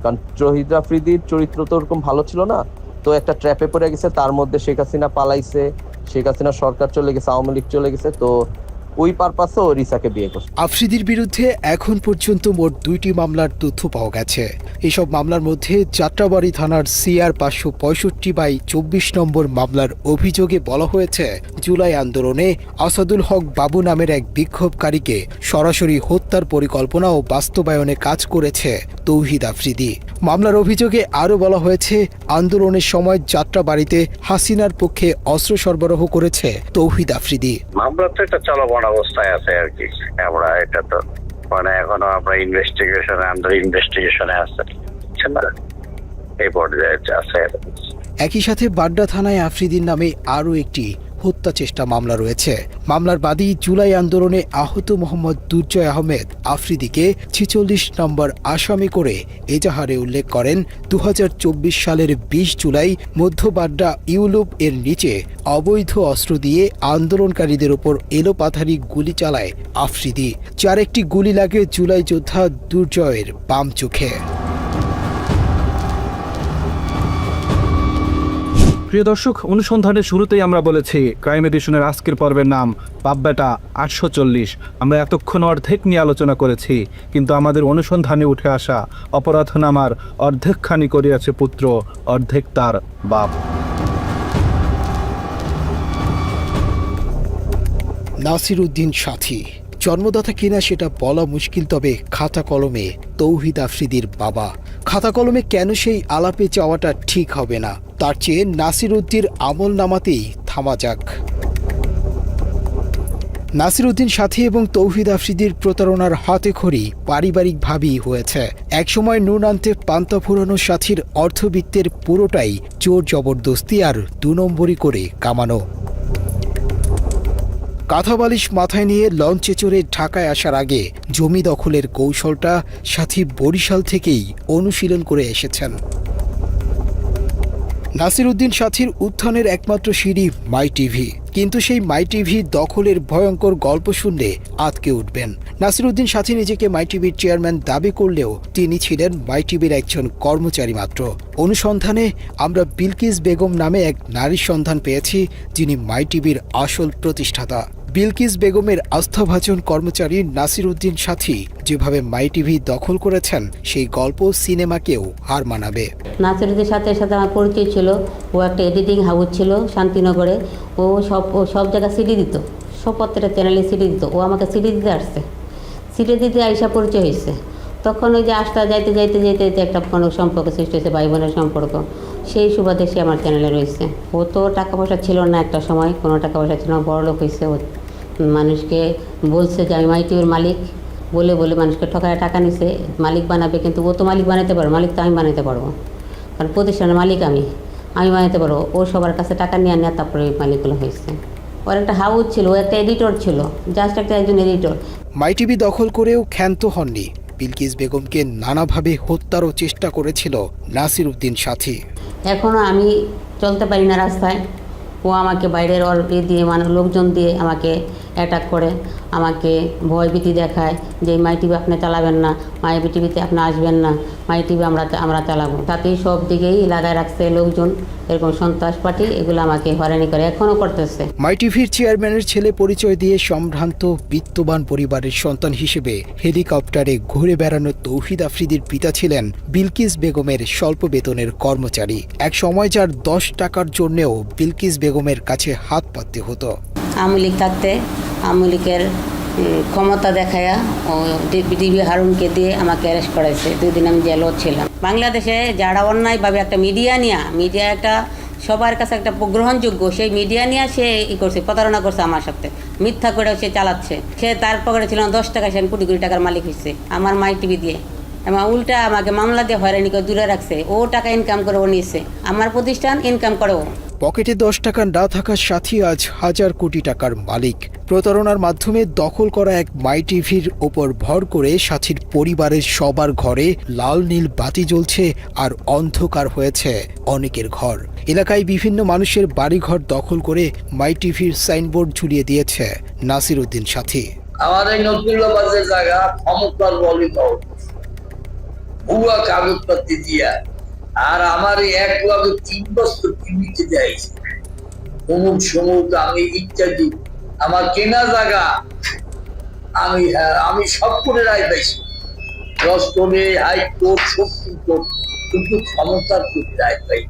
[SPEAKER 15] কারণ তৌহিদ আফ্রিদির চরিত্র তো ওরকম ভালো ছিল না। তো একটা ট্র্যাপে পড়ে গেছে, তার মধ্যে শেখ হাসিনা পালাইছে, শেখ হাসিনা সরকার চলে গেছে, আওয়ামী লীগ চলে গেছে। তো ওই পারপাসে রিসাকে বিয়ে করছে।
[SPEAKER 2] আফ্রিদির বিরুদ্ধে এখন পর্যন্ত মোট 2টি মামলার তথ্য পাওয়া গেছে। এসব মামলার মধ্যে যাত্রাবাড়ি থানার CR 565/24 নম্বর মামলার অভিযোগে বলা হয়েছে জুলাই আন্দোলনে আসাদুল হক বাবু নামের এক বিক্ষোভকারীকে সরাসরি হত্যার পরিকল্পনা ও বাস্তবায়নে কাজ করেছে তৌহিদ আফ্রিদি। মামলার অভিযোগে আরও বলা হয়েছে আন্দোলনের সময় যাত্রাবাড়িতে হাসিনার পক্ষে অস্ত্র সরবরাহ করেছে তৌহিদ আফ্রিদি।
[SPEAKER 8] মামলা তো একটা চলমান অবস্থায় আছে আর কি। আমরা এটা তো মানে এখনো আমরা আন্ডার ইনভেস্টিগেশনে আছে, এই পর্যায়ে আছে।
[SPEAKER 2] একই সাথে বাড্ডা থানায় আফ্রিদির নামে আরও একটি হত্যা চেষ্টা মামলা রয়েছে। মামলার বাদী জুলাই আন্দোলনে আহত মোহাম্মদ দুর্জয় আহমেদ আফ্রিদিকে 46 নম্বর আসামি করে এজাহারে উল্লেখ করেন 2024 সালের 20 জুলাই মধ্য বাড্ডা ইউলুপ এর নিচে অবৈধ অস্ত্র দিয়ে আন্দোলনকারীদের ওপর এলোপাথারি গুলি চালায় আফ্রিদি, যার একটি গুলি লাগে জুলাই যোদ্ধা দুর্জয়ের বাম চোখে।
[SPEAKER 1] প্রিয় দর্শক, অনুসন্ধানের শুরুতেই আমরা বলেছি ক্রাইম এডিশনের আজকের পর্বের নাম বাব্বেটা 840। আমরা এতক্ষণ অর্ধেক নিয়ে আলোচনা করেছি, কিন্তু আমাদের অনুসন্ধানে উঠে আসা অপরাধনামার অর্ধেকখানি করিয়াছে পুত্র, অর্ধেক তার বাপ।
[SPEAKER 2] নাসির উদ্দিন সাথী জন্মদাতা কিনা সেটা বলা মুশকিল, তবে খাতা কলমে তৌহিদ আফ্রিদির বাবা। খাতা কলমে কেন সেই আলাপে যাওয়াটা ঠিক হবে না, তার চেয়ে নাসির উদ্দিন আমল নামাতেই থামা যাক। নাসির উদ্দিন সাথী এবং তৌহিদ আফ্রিদির প্রতারণার হাতেখড়ি পারিবারিকভাবেই হয়েছে। একসময় নুন আনতে পান্তা ফুরানো সাথীর অর্থবিত্তের পুরোটাই জোর জবরদস্তি আর 2 নম্বরি করে কামানো। কাঁথা বালিশ মাথায় নিয়ে লঞ্চে চড়ে ঢাকায় আসার আগে জমি দখলের কৌশলটা সাথী বরিশাল থেকেই অনুশীলন করে এসেছেন। নাসির উদ্দিন সাথীর উত্থানের একমাত্র সিঁড়ি মাই টিভি, কিন্তু সেই মাই টিভি দখলের ভয়ঙ্কর গল্প শুনলে আঁতকে উঠবেন। নাসির উদ্দিন সাথী নিজেকে মাই টিভির চেয়ারম্যান দাবি করলেও তিনি ছিলেন মাই টিভির একজন কর্মচারী মাত্র। অনুসন্ধানে আমরা বিলকিস বেগম নামে এক নারীর সন্ধান পেয়েছি, যিনি মাই টিভির আসল প্রতিষ্ঠাতা। বিলকিস বেগমের আস্থাভাজন কর্মচারী নাসির উদ্দিন সাথী যেভাবে মাই টিভি দখল করেছেন, সেই গল্প সিনেমাকেও হার মানাবে।
[SPEAKER 16] নাসির উদ্দিন সাথীর সাথে আমার পরিচয় ছিল। ও একটা এডিটিং হাউস ছিল শান্তিনগরে। ও সব জায়গায় সিডি দিত, সব প্রত্যেকটা চ্যানেলে সিডি দিত। ও আমাকে সিডি দিতে আসছে, সিডি দিতে আইসা পরিচয় হয়েছে। তখন ওই যে আসতে যাইতে যাইতে যাইতে যাইতে একটা কোনো সম্পর্ক সৃষ্টি হয়েছে, ভাই বোনের সম্পর্ক। সেই সুবাদে সে আমার চ্যানেলে রয়েছে। ও তো টাকা পয়সা ছিল না, একটা সময় কোনো টাকা পয়সা ছিল না, বড়লোক হয়েছে। ও মানুষকে বলছে যে আমি মাইটিভির মালিক, বলে বলে মানুষকে ঠকায় টাকা নিছে, মালিক বানাবে। কিন্তু ও তো মালিক বানাতে পারবো, মালিক তো আমি বানাতে পারবো, কারণ প্রতিষ্ঠানের মালিক আমি বানাতে পারবো। ও সবার কাছে টাকা নিয়ে আনিয়ে তারপরে ওই মালিকগুলো হয়েছে। ওর একটা হাউস ছিল, ও একটা এডিটর ছিল, জাস্ট একটা একজন এডিটর।
[SPEAKER 2] মাইটিভি দখল করেও ক্ষান্ত হননি। বিলকিস বেগমকে নানাভাবে হত্যারও চেষ্টা করেছিল নাসির উদ্দিন সাথী।
[SPEAKER 16] এখনও আমি চলতে পারি না রাস্তায়। ও আমাকে বাইরের দিয়ে লোকজন দিয়ে আমাকে অ্যাটাক করে, আমাকে ভয়ভীতি দেখায় যে মাইটিভি আপনি চালাবেন না, মাইটিভিতে আপনি আসবেন না, মাইটিভি আমরা চালাবো। তাতেই সব দিকেই লাগায় রাখছে লোকজন, এরকম সন্ত্রাস পার্টি, এগুলো আমাকে হয়রানি করে, এখনও করতেছে।
[SPEAKER 2] মাইটিভির চেয়ারম্যানের ছেলে পরিচয় দিয়ে সম্ভ্রান্ত বিত্তবান পরিবারের সন্তান হিসেবে হেলিকপ্টারে ঘুরে বেড়ানো তৌহিদ আফ্রিদির পিতা ছিলেন বিলকিস বেগমের স্বল্প বেতনের কর্মচারী। এক সময় যার 10 টাকার জন্যেও বিলকিস বেগমের কাছে হাত পাততে হতো।
[SPEAKER 16] আওয়ামী লীগ থাকতে আওয়ামী লীগের ক্ষমতা দেখায়া ও ডিবি হারুনকে দিয়ে আমাকে অ্যারেস্ট করাইছে। 2 দিন আমি জেলও ছিলাম। বাংলাদেশে যারা অন্যায়ভাবে একটা মিডিয়া একটা সবার কাছে একটা গ্রহণযোগ্য, সেই মিডিয়া নিয়ে সে করছে, প্রতারণা করছে আমার সাথে, মিথ্যা করে সে চালাচ্ছে। সে তার পকেটে ছিল 10 টাকা, সে কোটি কোটি টাকার মালিক হয়েছে আমার মাইটিভি দিয়ে। এবং উল্টা আমাকে মামলা দিয়ে হয়রানি করে দূরে রাখছে। ও টাকা ইনকাম করে ও নিয়েছে, আমার প্রতিষ্ঠান ইনকাম করে ও।
[SPEAKER 2] পকেটে 10 টাকা না থাকার সাথী আজ 1000 কোটি টাকার মালিক। প্রতারণার মাধ্যমে দখল করা এক মাইটিভির ওপর ভর করে সাথীর পরিবারের সবার ঘরে লাল নীল বাতি জ্বলছে আর অন্ধকার হয়েছে অনেকের ঘর। এলাকায় বিভিন্ন মানুষের বাড়িঘর দখল করে মাইটিভির সাইনবোর্ড ঝুলিয়ে দিয়েছে নাসির উদ্দিন সাথী।
[SPEAKER 17] আমার এই নতুল্লাবাদের জায়গা ক্ষমতার বলি ভুয়া কাগজপত্র দিয়া, আর আমার এই 1 বছর টিভিতে দেয় অমুক সমুক আমি ইত্যাদি, আমার কেনা জায়গা আমি সব করে রায় পাইছি, রস্তমে হাইকোর্ট সুপ্রিম কোর্ট, কিন্তু ক্ষমতার প্রতি রায় পাই।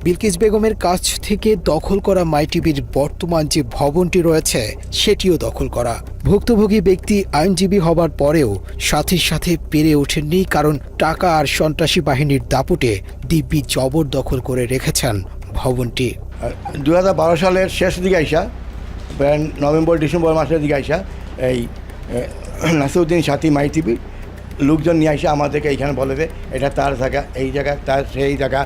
[SPEAKER 2] বিলকিস বেগমের কাছ থেকে দখল করা মাইটিভির বর্তমান যে ভবনটি রয়েছে সেটিও দখল করা। ভুক্তভোগী ব্যক্তি আইনজীবী হবার পরেও সাথীর সাথে পেরে ওঠেননি, কারণ টাকা আর সন্ত্রাসী বাহিনীর দাপটে দিব্যি জবরদখল করে রেখেছেন ভবনটি।
[SPEAKER 18] 2012 সালের শেষ দিকে আইসা, প্রায় নভেম্বর ডিসেম্বর মাসের দিকে আইসা এই নাসিরউদ্দিন সাথী মাইটিভি লোকজন নিয়ে আসে আমাদেরকে এইখানে বলে যে এটা তার জায়গা, এই জায়গা তার, সেই জায়গা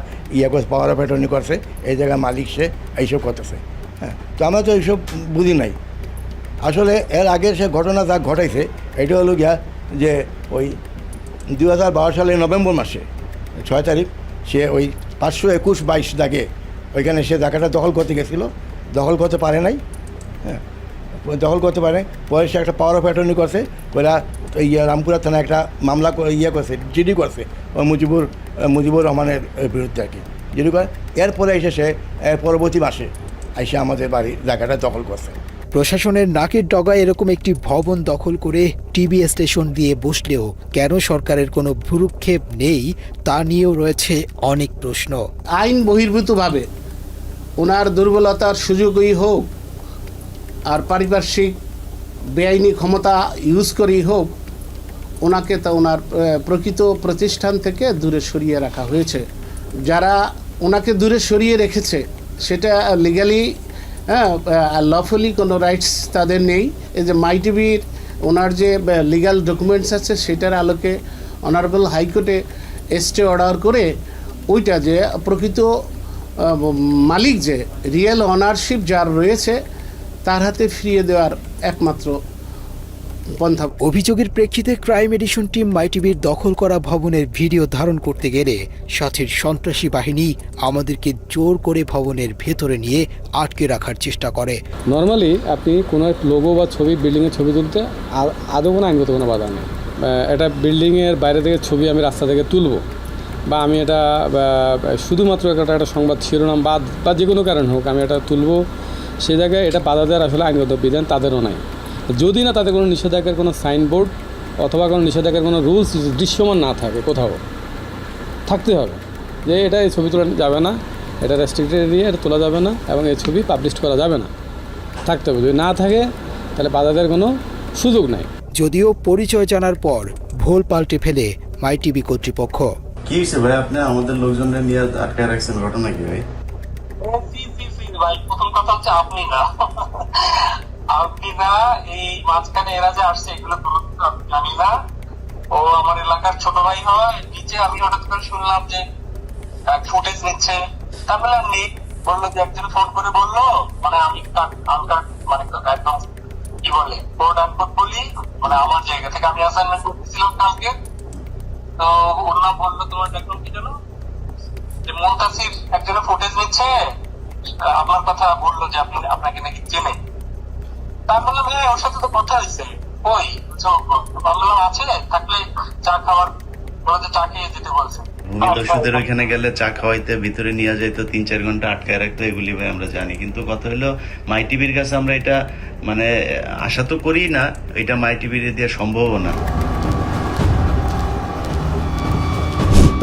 [SPEAKER 18] করছে, পাওয়ার অফ অ্যাটর্নি করছে, এই জায়গা মালিক সে, এইসব করতেছে। হ্যাঁ, তো আমরা তো এইসব বুঝি নাই। আসলে এর আগের সে ঘটনা যা ঘটাইছে এটা হলো গিয়া যে ওই 2012 সালের নভেম্বর মাসে 6 তারিখ সে ওই 521-22 দাগে ওইখানে সে জায়গাটা দখল করতে গেছিলো, দখল করতে পারে নাই। হ্যাঁ, দখল করতে পারে, পরে সে একটা পাওয়ার অফ অ্যাটর্নি করছে, ওরা রামপুরা থানায় একটা মামলা করছে, জিডি করছে ওই মুজিবুর রহমানের বিরুদ্ধে আর কি, জিডি করে। এরপরে এসে সে পরবর্তী মাসে এসে আমাদের বাড়ির জায়গাটা দখল করছে।
[SPEAKER 2] প্রশাসনের নাকের ডগায় এরকম একটি ভবন দখল করে টিভি স্টেশন দিয়ে বসলেও কেন সরকারের কোনো ভ্রুক্ষেপ নেই তা নিয়েও রয়েছে অনেক প্রশ্ন।
[SPEAKER 19] আইন বহির্ভূতভাবে ওনার দুর্বলতার সুযোগই হোক আর পারিপার্শ্বিক বেআইনি ক্ষমতা ইউজ করেই হোক, ওনাকে তা ওনার প্রকৃত প্রতিষ্ঠান থেকে দূরে সরিয়ে রাখা হয়েছে। যারা ওনাকে দূরে সরিয়ে রেখেছে সেটা লিগালি, লফুলি কোনো রাইটস তাদের নেই। এই যে মাইটিভির ওনার যে লিগাল ডকুমেন্টস আছে সেটার আলোকে অনারেবল হাইকোর্টে স্টে অর্ডার করে ওইটা যে প্রকৃত মালিক, যে রিয়েল অনারশিপ যার রয়েছে, তার হাতে ফিরিয়ে দেওয়ার একমাত্র পন্থা।
[SPEAKER 2] অভিযোগের প্রেক্ষিতে ক্রাইম এডিশন টিম মাইটিভির দখল করা ভবনের ভিডিও ধারণ করতে গেলে সাথীর সন্ত্রাসী বাহিনী আমাদেরকে জোর করে ভবনের ভেতরে নিয়ে আটকে রাখার চেষ্টা করে।
[SPEAKER 20] নর্মালি আপনি কোনো লোগো বা ছবি, বিল্ডিংয়ের ছবি তুলতে আদৌ কোনো আইনগত কোনো বাধা নেই। এটা বিল্ডিংয়ের বাইরে থেকে ছবি আমি রাস্তা থেকে তুলব, বা আমি এটা শুধুমাত্র একটা সংবাদ শিরোনাম বা যে কোনো কারণ হোক আমি এটা তুলব, সে জায়গায় এটা বাধা দেওয়ার আসলে আইনগত বিধান তাদেরও নাই। যদি না তাদের কোনো নিষেধাজ্ঞার কোনো সাইনবোর্ড অথবা কোনো নিষেধাজ্ঞার কোনো রুলস দৃশ্যমান না থাকে, কোথাও থাকতে হবে যে এটা এই ছবি তোলা যাবে না, এটা রেস্ট্রিক্টেড এরিয়া, এটা তোলা যাবে না এবং এই ছবি পাবলিশ করা যাবে না, থাকতে হবে। যদি না থাকে তাহলে বাধা দেওয়ার কোনো সুযোগ নাই।
[SPEAKER 2] যদিও পরিচয় জানার পর ভোল পাল্টে ফেলে মাই টিভি কর্তৃপক্ষ।
[SPEAKER 21] কি হয়েছে ভাই, আপনি আমাদের লোকজনরা নিয়ে আটকায় রাখছেন, ঘটনা কি ভাই?
[SPEAKER 22] ভাই প্রথম কথা হচ্ছে আপনি না এই মাঝখানে এরা যে আসছে এগুলো কোনো আমি জানি না। ও আমার এলাকার ছোট ভাই হয়, নিচে আমি হঠাৎ করে শুনলাম যে ফুটেজ নিচ্ছে, তারপরে আমি বললো যে একজন ফোন করে বললো, মানে আমি মানে একদম কি বলে কোড আনকোড বলি, মানে আমার জায়গা থেকে আমি অ্যাসাইনমেন্ট করতেছিলাম কালকে, তো ওর নাম বললো তোমার একদম কি জানো যে মুনতাসির একজনের ফুটেজ নিচ্ছে, আপনার কথা বললো যে আপনি আপনাকে নাকি চেনে। তার বললাম হ্যাঁ ওর সাথে তো কথা হয়েছে, ওই বললাম আছে থাকলে চা খাওয়ার বলতে চা খেয়ে যেতে বলছে।
[SPEAKER 21] দর্শকদের ওইখানে গেলে চা খাওয়াইতে ভিতরে নিয়ে যাইতো, 3-4 ঘন্টা আটকায় রাখতো, এগুলি ভাই আমরা জানি। কিন্তু কথা হলো মাই টিভির কাছে আমরা এটা মানে আশা তো করি না, এটা মাই টিভির দিয়ে সম্ভবও না।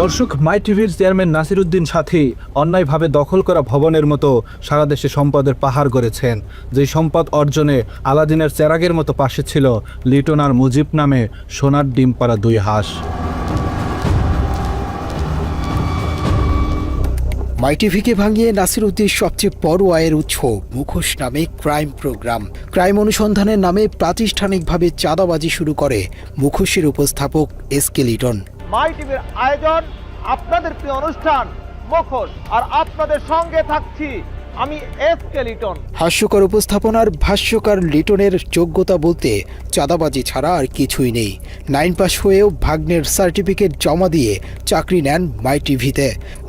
[SPEAKER 1] দর্শক, মাই টিভির চেয়ারম্যান নাসিরউদ্দিন সাথী অন্যায়ভাবে দখল করা ভবনের মতো সারা দেশে সম্পদের পাহাড় গড়েছেন। যে সম্পদ অর্জনে আলাদিনের চেরাগের মতো পাশে ছিল লিটন আর মুজিব নামে সোনার ডিম পাড়া 2 হাঁস।
[SPEAKER 2] মাই টিভিকে ভাঙিয়ে নাসিরউদ্দিন সবচেয়ে বড় আয়ের উৎস মুখোশ নামে ক্রাইম প্রোগ্রাম। ক্রাইম অনুসন্ধানের নামে প্রাতিষ্ঠানিকভাবে চাঁদাবাজি শুরু করে মুখোশের উপস্থাপক এসকে লিটন।
[SPEAKER 23] মাই টিভির আয়োজন আপনাদের প্রিয় অনুষ্ঠান মুখোশ, আর আপনাদের সঙ্গে থাকছি আমি এসকে লিটন।
[SPEAKER 2] হাস্যকর উপস্থাপনার ভাষ্যকার লিটনের যোগ্যতা বলতে চাঁদাবাজি ছাড়া আর কিছুই নেই। 9 পাস হয়েও ভাগ্নের সার্টিফিকেট জমা দিয়ে চাকরি নেন মাই টিভিতে।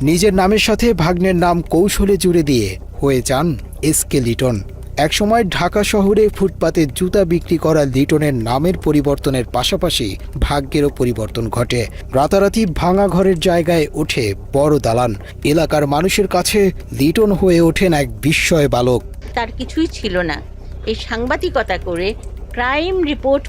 [SPEAKER 2] নিজের নামের সাথে ভাগ্নের নাম কৌশলে জুড়ে দিয়ে হয়ে যান এসকে লিটন। একসময় ঢাকা শহরে ফুটপাতে জুতা বিক্রি করা লিটনের নামের পরিবর্তনের পাশাপাশি ভাগ্যেরও পরিবর্তন ঘটে। রাতারাতি ভাঙা ঘরের জায়গায় ওঠে বড় দালান। এলাকার মানুষের কাছে লিটন হয়ে ওঠেন এক বিস্ময় বালক।
[SPEAKER 24] তার কিছুই ছিল না, এই সাংবাদিকতা করে ক্রাইম রিপোর্ট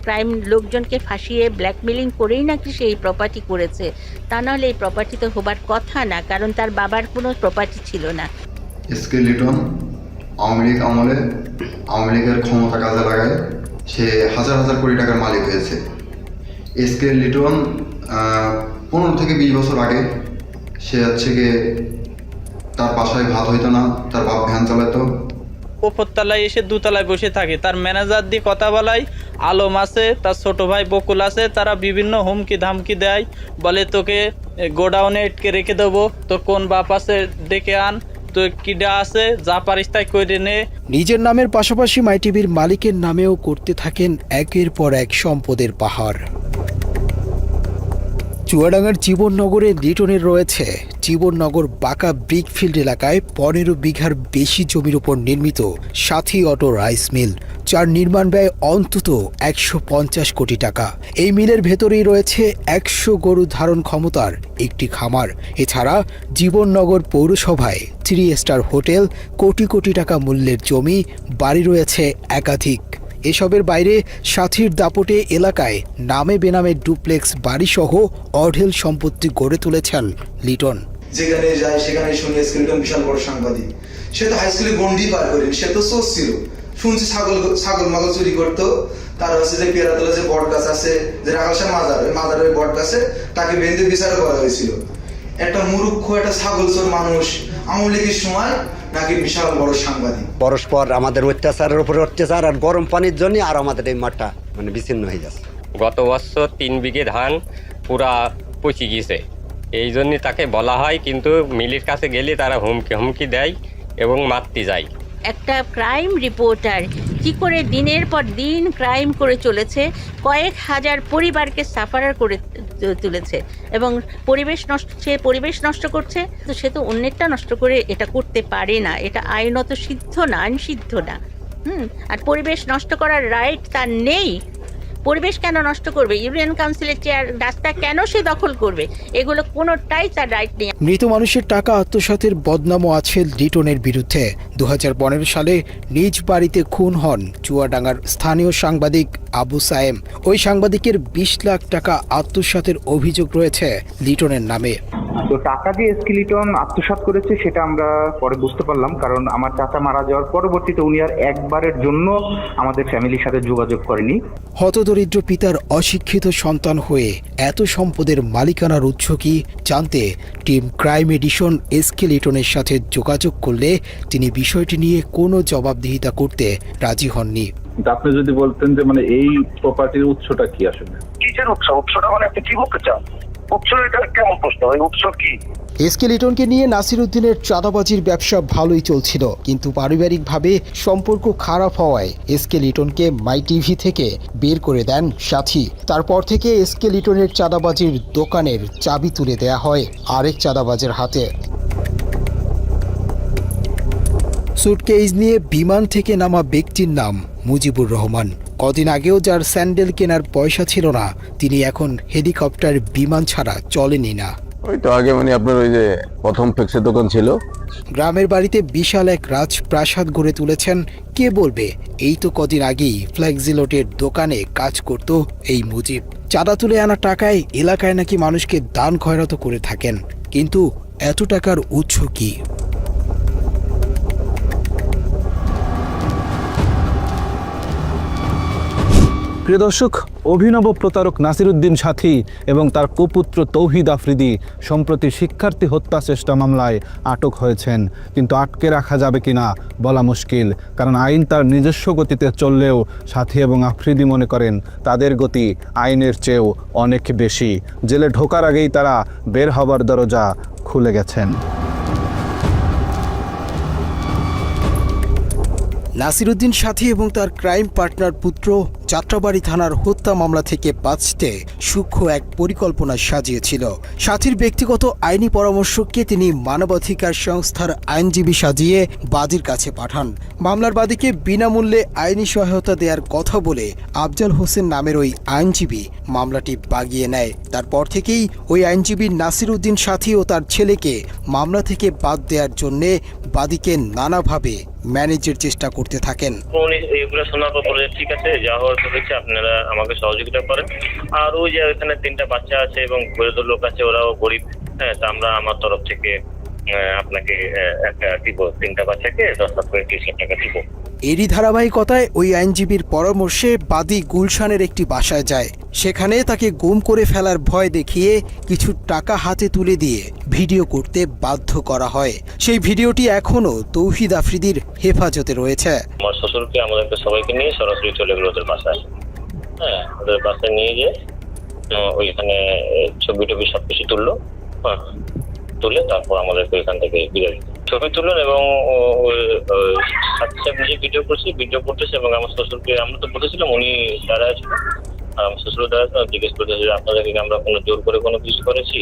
[SPEAKER 24] ক্রাইম লোকজনকে ফাঁসিয়ে ব্ল্যাকমেলিং করেই নাকি সে এই প্রপার্টি করেছে। তা নাহলে এই প্রপার্টি তো হবার কথা না, কারণ তার বাবার কোনো প্রপার্টি ছিল না।
[SPEAKER 25] এসকে লিটন আওয়ামী লীগ আমলে আওয়ামী লীগের ক্ষমতা কাজে লাগায় সে হাজার হাজার কোটি টাকার মালিক হয়েছে। এসকে লিটন 15 থেকে 20 বছর আগে সে হচ্ছে গিয়ে তার বাসায় ভাত হইতো না, তার বাপ ভ্যান চালাতো।
[SPEAKER 26] উপরতলায় এসে দোতলায় বসে থাকে, তার ম্যানেজার দিয়ে কথা বলায় আলম আছে, তার ছোট ভাই বকুল আছে, তারা বিভিন্ন হুমকি ধামকি দেয়, বলে তোকে গোডাউনে আটকে রেখে দেবো, তোর কোন বাপ আছে ডেকে আন, তো কিডা আছে যা পারিস তাই করে নে।
[SPEAKER 2] নিজের নামের পাশাপাশি মাই টিভির মালিকের নামেও করতে থাকেন একের পর এক সম্পদের পাহাড়। চুয়াডাঙ্গার জীবননগরে লিটনের রয়েছে জীবননগর বাঁকা ব্রিকফিল্ড এলাকায় 15 বিঘার বেশি জমির উপর নির্মিত সাথী অটো রাইস মিল, যার নির্মাণ ব্যয় অন্তত 150 কোটি টাকা। এই মিলের ভেতরেই রয়েছে 100 গরু ধারণ ক্ষমতার একটি খামার। এছাড়া জীবননগর পৌরসভায় 3 স্টার হোটেল, কোটি কোটি টাকা মূল্যের জমি, বাড়ি রয়েছে একাধিক। এসবের বাইরে সাথীর দাপটে এলাকায় নামে বেনামে ডুপ্লেক্স বাড়িসহ অঢেল সম্পত্তি গড়ে তুলেছেন লিটন।
[SPEAKER 27] যেখানে যায় সেখানে শুনি এসকে লিটন বিশাল বড় সাংবাদিক। সে তো হাই স্কুলে গন্ডি পার করেনি, সে তো সোর্স ছিল। শুনছি ছাগল মাগল চুরি করতো, তার হচ্ছে যে পেয়ারাতলা যে বট গাছ আছে, যে রাখালসার মাজার, ওই মাজারের বট গাছে তাকে বেঁধে বিচার করা হয়েছিল। একটা মূর্খ একটা ছাগল চোর মানুষ আওয়ামী লীগের সময় নাকি বিশাল বড় সাংবাদিক।
[SPEAKER 28] পরস্পর আমাদের অত্যাচারের উপরে অত্যাচার, আর গরম পানির জন্য আর আমাদের এই মাঠটা মানে বিচ্ছিন্ন হয়ে যাচ্ছে।
[SPEAKER 29] গত বছর 3 বিঘে ধান পুরা পচে গিয়েছে, এই জন্য তাকে বলা হয়, কিন্তু মিলের কাছে গেলে তারা হুমকি দেয় এবং মারতে যায়।
[SPEAKER 24] একটা ক্রাইম রিপোর্টার কি করে দিনের পর দিন ক্রাইম করে চলেছে, কয়েক হাজার পরিবারকে সাফারার করে তুলেছে এবং পরিবেশ নষ্ট করছে। তো সে তো অন্যেরটা নষ্ট করে এটা করতে পারে না, এটা আইনত সিদ্ধ না, আইনসিদ্ধ না। আর পরিবেশ নষ্ট করার রাইট তার নেই। পরিবেশ কেন নষ্ট করবে? ইউনিয়ন কাউন্সিলের চেয়ার রাস্তা কেন সে দখল করবে? এগুলো কোনোটাই তার রাইট নেই।
[SPEAKER 2] মৃত মানুষের টাকা আত্মসাতের বদনামও আছে লিটনের বিরুদ্ধে। 2015 সালে নিজ বাড়িতে খুন হন চুয়াডাঙ্গার স্থানীয় সাংবাদিক আবু সায়েম। ওই সাংবাদিকের 20 লাখ টাকা আত্মসাতের অভিযোগ রয়েছে লিটনের নামে।
[SPEAKER 30] তো টাকা যে এসকে লিটন আত্মসাৎ করেছে সেটা আমরা পরে বুঝতে পারলাম, কারণ আমার চাচা মারা যাওয়ার পরবর্তীতে উনি আর একবারের জন্য আমাদের ফ্যামিলির সাথে যোগাযোগ করেনি।
[SPEAKER 2] হতদরিদ্র হতদরিদ্র পিতার অশিক্ষিত সন্তান হয়ে এত সম্পদের মালিকানার উৎস কি জানতে টিম ক্রাইম এডিশন এসকে লিটনের সাথে যোগাযোগ করলে তিনি বিষয়টি নিয়ে কোনো জবাবদিহিতা করতে রাজি হননি।
[SPEAKER 1] আপনি যদি বলতেন যে মানে এই প্রপার্টির উৎসটা কি আসলে?
[SPEAKER 8] কিসের উৎস? উৎসটা মানে আপনি কি বলতে চান? উৎস এটা কেমন প্রশ্ন? ওই উৎস কি?
[SPEAKER 2] এসকে লিটনকে নিয়ে নাসিরউদ্দিনের চাঁদাবাজির ব্যবসা ভালোই চলছিল, কিন্তু পারিবারিকভাবে সম্পর্ক খারাপ হওয়ায় এসকে লিটনকে মাই টিভি থেকে বের করে দেন সাথী। তারপর থেকে এসকে লিটনের চাঁদাবাজির দোকানের চাবি তুলে দেয়া হয় আরেক চাঁদাবাজের হাতে। সুটকেস নিয়ে বিমান থেকে নামা ব্যক্তির নাম মুজিবুর রহমান। কদিন আগেও যার স্যান্ডেল কেনার পয়সা ছিল না, তিনি এখন হেলিকপ্টার বিমান ছাড়া চলেনি না।
[SPEAKER 3] ওই তো আগে মানে আপনার ওই যে প্রথম ফ্লেক্সের দোকান ছিল।
[SPEAKER 2] গ্রামের বাড়িতে বিশাল এক রাজপ্রাসাদ গড়ে তুলেছেন। কে বলবে এই তো কদিন আগেই ফ্লেক্সিলোটের দোকানে কাজ করত এই মুজিব। চাঁদা তুলে আনা টাকায় এলাকায় নাকি মানুষকে দান খয়রাত করে থাকেন, কিন্তু এত টাকার উৎস কি?
[SPEAKER 1] প্রিয় দর্শক, অভিনব প্রতারক নাসিরউদ্দিন সাথী এবং তার কুপুত্র তৌহিদ আফ্রিদি সম্প্রতি শিক্ষার্থী হত্যা চেষ্টা মামলায় আটক হয়েছেন, কিন্তু আটকে রাখা যাবে কিনা বলা মুশকিল, কারণ আইন তার নিজস্ব গতিতে চললেও সাথী এবং আফ্রিদি মনে করেন তাদের গতি আইনের চেয়েও অনেক বেশি। জেলে ঢোকার আগেই তারা বের হবার দরজা খুলে গেছেন।
[SPEAKER 2] নাসিরউদ্দিন সাথী এবং তার ক্রাইম পার্টনার পুত্র যাত্রাবাড়ি থানার হত্যা মামলা থেকে বাঁচতে সূক্ষ্ম এক পরিকল্পনা সাজিয়েছিল। সাথীর ব্যক্তিগত আইনি পরামর্শককে তিনি মানবাধিকার সংস্থার আইনজীবী সাজিয়ে বাদীর কাছে পাঠান। মামলার বাদীকে বিনামূল্যে আইনি সহায়তা দেওয়ার কথা বলে আফজাল হোসেন নামের ওই আইনজীবী মামলাটি বাগিয়ে নেয়। তারপর থেকেই ওই আইনজীবী নাসিরউদ্দিন সাথী ও তার ছেলেকে মামলা থেকে বাদ দেওয়ার জন্যে বাদীকে নানাভাবে ম্যানেজের চেষ্টা করতে থাকেন।
[SPEAKER 4] এগুলো শোনার পর বলে ঠিক আছে, যা হওয়ার হয়েছে আপনারা আমাকে সহযোগিতা করেন। আর ওই যে এখানে 3টা বাচ্চা আছে এবং বয়স্ক লোক আছে, ওরাও গরিব। হ্যাঁ, তা আমরা আমার তরফ থেকে আপনাকে একটা দিব, 3টা বাচ্চাকে 10 লাখ করে 30 লাখ টাকা দিব।
[SPEAKER 2] এরই ধারাবাহিকতায় ওই আইনজীবীর পরামর্শে বাদী গুলশানের একটি বাসায় যায়। সেখানে তাকে গুম করে ফেলার ভয় দেখিয়ে কিছু টাকা হাতে তুলে দিয়ে ভিডিও করতে বাধ্য করা হয়। সেই ভিডিওটি এখনো তৌহিদ আফ্রিদির হেফাজতে রয়েছে।
[SPEAKER 4] আমার শ্বশুরকে আমাদেরকে সবাইকে নিয়ে সরাসরি চলে গেল ওদের বাসায়। হ্যাঁ, ওদের বাসায় নিয়ে গিয়ে ওইখানে ছবি টবি সবকিছু তুললো। হ্যাঁ, তুলে তারপর আমাদেরকে এখান থেকে বিদায় ছবি তুললেন এবং নিজে ভিডিও করতেছে এবং আমার শ্বশুরকে আমরা তো বলেছিলাম, উনি দাঁড়ায় ছিল আর আমার শ্বশুর দাঁড়ায় জিজ্ঞেস করতেছে যে আপনাদেরকে আমরা কোনো জোর করে কোনো কিছু করেছি?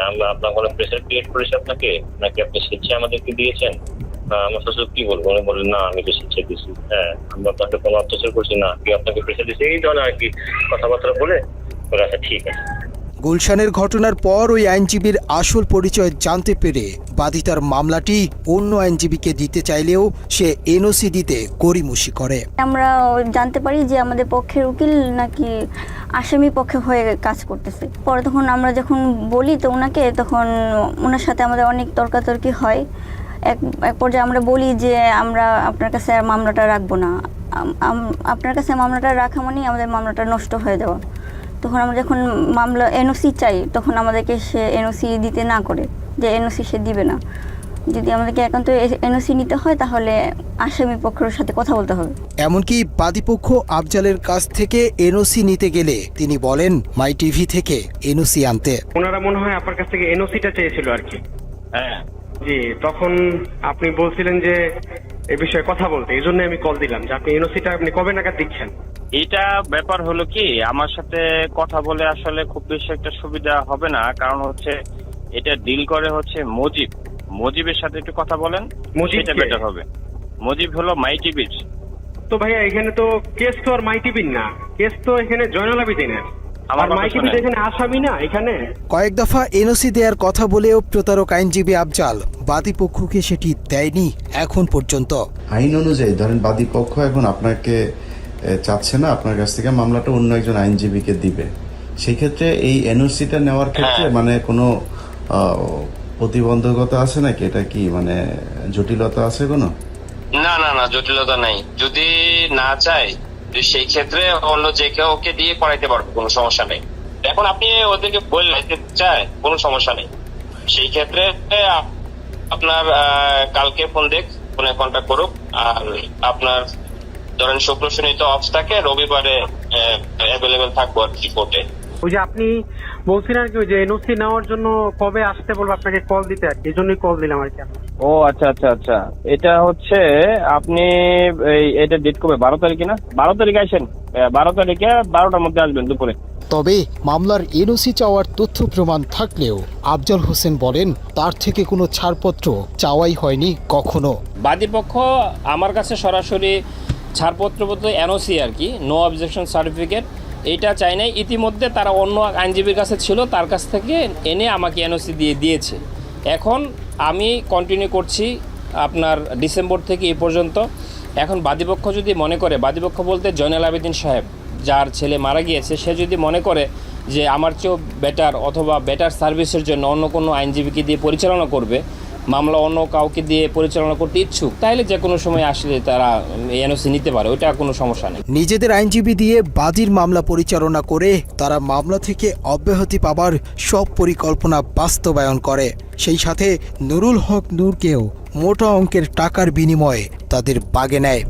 [SPEAKER 4] আমরা আপনার কোনো প্রেসার ক্রিয়েট করেছি আপনাকে, নাকি আপনি স্বেচ্ছায় আমাদেরকে দিয়েছেন? আমার শ্বশুর কি বলবো? উনি বললেন না, আমি তো স্বেচ্ছায় দিয়েছি। হ্যাঁ, আমরা আপনাকে কোনো অত্যাচার করছি না, কি আপনাকে প্রেসার দিয়েছি, এই ধরনের আর কি কথাবার্তা বলে আচ্ছা ঠিক আছে।
[SPEAKER 2] গুলশানের ঘটনার পর ওই আইনজীবীর আসল পরিচয় জানতে পেরে বাদী তার মামলাটি অন্য আইনজীবীকে দিতে চাইলেও সে এনওসি দিতে গড়িমসি করে।
[SPEAKER 5] আমরা জানতে পারি যে আমাদের পক্ষের উকিল নাকি আসামি পক্ষে হয়ে কাজ করতেছে। পরে তখন আমরা যখন বলি তো ওনাকে, তখন ওনার সাথে আমাদের অনেক তর্কাতর্কি হয়। এক পর্যায়ে আমরা বলি যে আমরা আপনার কাছে আর মামলাটা রাখবো না, আপনার কাছে মামলাটা রাখা মানেই আমাদের মামলাটা নষ্ট হয়ে যাওয়া। তখন আমরা যখন মামলা এনওসি চাই, তখন আমাদেরকে সে এনওসি দিতে না করে, যে এনওসি সে দিবে না। যদি আমাদেরকে একান্ত এনওসি নিতে হয় তাহলে আসামি পক্ষের সাথে কথা বলতে হবে।
[SPEAKER 2] এমনকি বাদীপক্ষ আফজালের কাছ থেকে এনওসি নিতে গেলে তিনি বলেন মাই টিভি থেকে এনওসি আনতে।
[SPEAKER 6] ওনারা মনে হয় আপনার কাছ থেকে এনওসিটা চেয়েছিল আর কি। হ্যাঁ জি, তখন আপনি বলছিলেন যে এই বিষয়ে কথা বলতে, এই জন্য আমি কল দিলাম যে আপনি এনওসিটা আপনি কবে নাগাদ দিচ্ছেন।
[SPEAKER 4] এটা ব্যাপার হলো কি, আমার সাথে কথা বলে আসলে খুব বেশি একটা সুবিধা হবে না, কারণ হচ্ছে এটা ডিল করে হচ্ছে মুজিবের সাথে একটু কথা বলেন, সেটা বেটার হবে। মুজিব হলো মাই টিভির।
[SPEAKER 6] তো ভাইয়া এখানে তো কেস তো আর মাই টিভির না, কেস তো এখানে জয়নাল আবেদিনের। আমার মাই টিভি এখানে আসামি না এখানে।
[SPEAKER 2] কয়েক দফা এনওসি দেওয়ার কথা বলেও প্রতারক আইনজীবী আফজাল বাদীপক্ষকে সেটি দেয়নি এখন পর্যন্ত।
[SPEAKER 7] আইন অনুযায়ী ধরেন বাদীপক্ষ এখন আপনাকে চাচ্ছে না আপনার কাছ থেকে মামলাটা অন্য একজন আইনজীবীকে দিবে, সেই ক্ষেত্রে এই এনওসিটা নেওয়ার ক্ষেত্রে মানে কোনো প্রতিবন্ধকতা আছে নাকি? এটা কি মানে জটিলতা আছে কোনো?
[SPEAKER 4] না না না, জটিলতা নাই। যদি না চায়
[SPEAKER 9] তো সেই ক্ষেত্রে অন্য যে কেউ ওকে দিয়ে করাইতে পারবে, কোনো সমস্যা নেই। এখন আপনি ওদেরকে বললে চায় কোনো সমস্যা নেই, সেই ক্ষেত্রে আপনার কালকে ফোনে কন্ট্যাক্ট করুক। আর আপনার ধরেন শুক্র শনি তো অফ থাকে, রবিবারে অ্যাভেলেবেল থাকবো আর কি কোর্টে।
[SPEAKER 6] ওই যে আপনি বলছিলেন আর কি, ওই যে এনওসি নেওয়ার জন্য কবে আসতে বলবো আপনাকে কল দিতে, আর কি এই জন্যই কল দিলাম আর কি।
[SPEAKER 10] ও আচ্ছা আচ্ছা আচ্ছা, এটা হচ্ছে আপনি এটা ডেট কবে, 12 তারিখে না? 12 তারিখে আসেন, 12 তারিখে 12টার মধ্যে আসবেন দুপুরে।
[SPEAKER 2] তবে মামলার এনওসি চাওয়ার তথ্য প্রমাণ থাকলেও আফজল হোসেন বলেন তার থেকে কোনো ছাড়পত্র চাওয়াই হয়নি কখনো।
[SPEAKER 10] বাদীপক্ষ আমার কাছে সরাসরি ছাড়পত্র বলতে এনওসি আর কি, নো অবজেকশন সার্টিফিকেট, এইটা চাই নাই। ইতিমধ্যে তারা অন্য আইনজীবীর কাছে ছিল, তার কাছ থেকে এনে আমাকে এনওসি দিয়েছে। এখন আমি কন্টিনিউ করছি আপনার ডিসেম্বর থেকে এই পর্যন্ত। এখন বাদীপক্ষ যদি মনে করে, বাদীপক্ষ বলতে জয়নাল আবেদিন সাহেব যার ছেলে মারা গিয়েছে, সে যদি মনে করে যে আমার চেয়েও বেটার অথবা বেটার সার্ভিসের জন্য অন্য কোনো আইনজীবীকে দিয়ে পরিচালনা করবে, মামলা অন্য কাউকে দিয়ে পরিচালনা করতে ইচ্ছুক, তাহলে যে কোনো সময় আসলে তারা এনওসি নিতে পারে, ওইটা কোনো সমস্যা নেই।
[SPEAKER 2] নিজেদের আইনজীবী দিয়ে বাদীর মামলা পরিচালনা করে তারা মামলা থেকে অব্যাহতি পাবার সব পরিকল্পনা বাস্তবায়ন করে। সেই সাথে নুরুল হক নূরকেও মোটা অঙ্কের টাকার বিনিময়ে তাদের বাগে নেয়।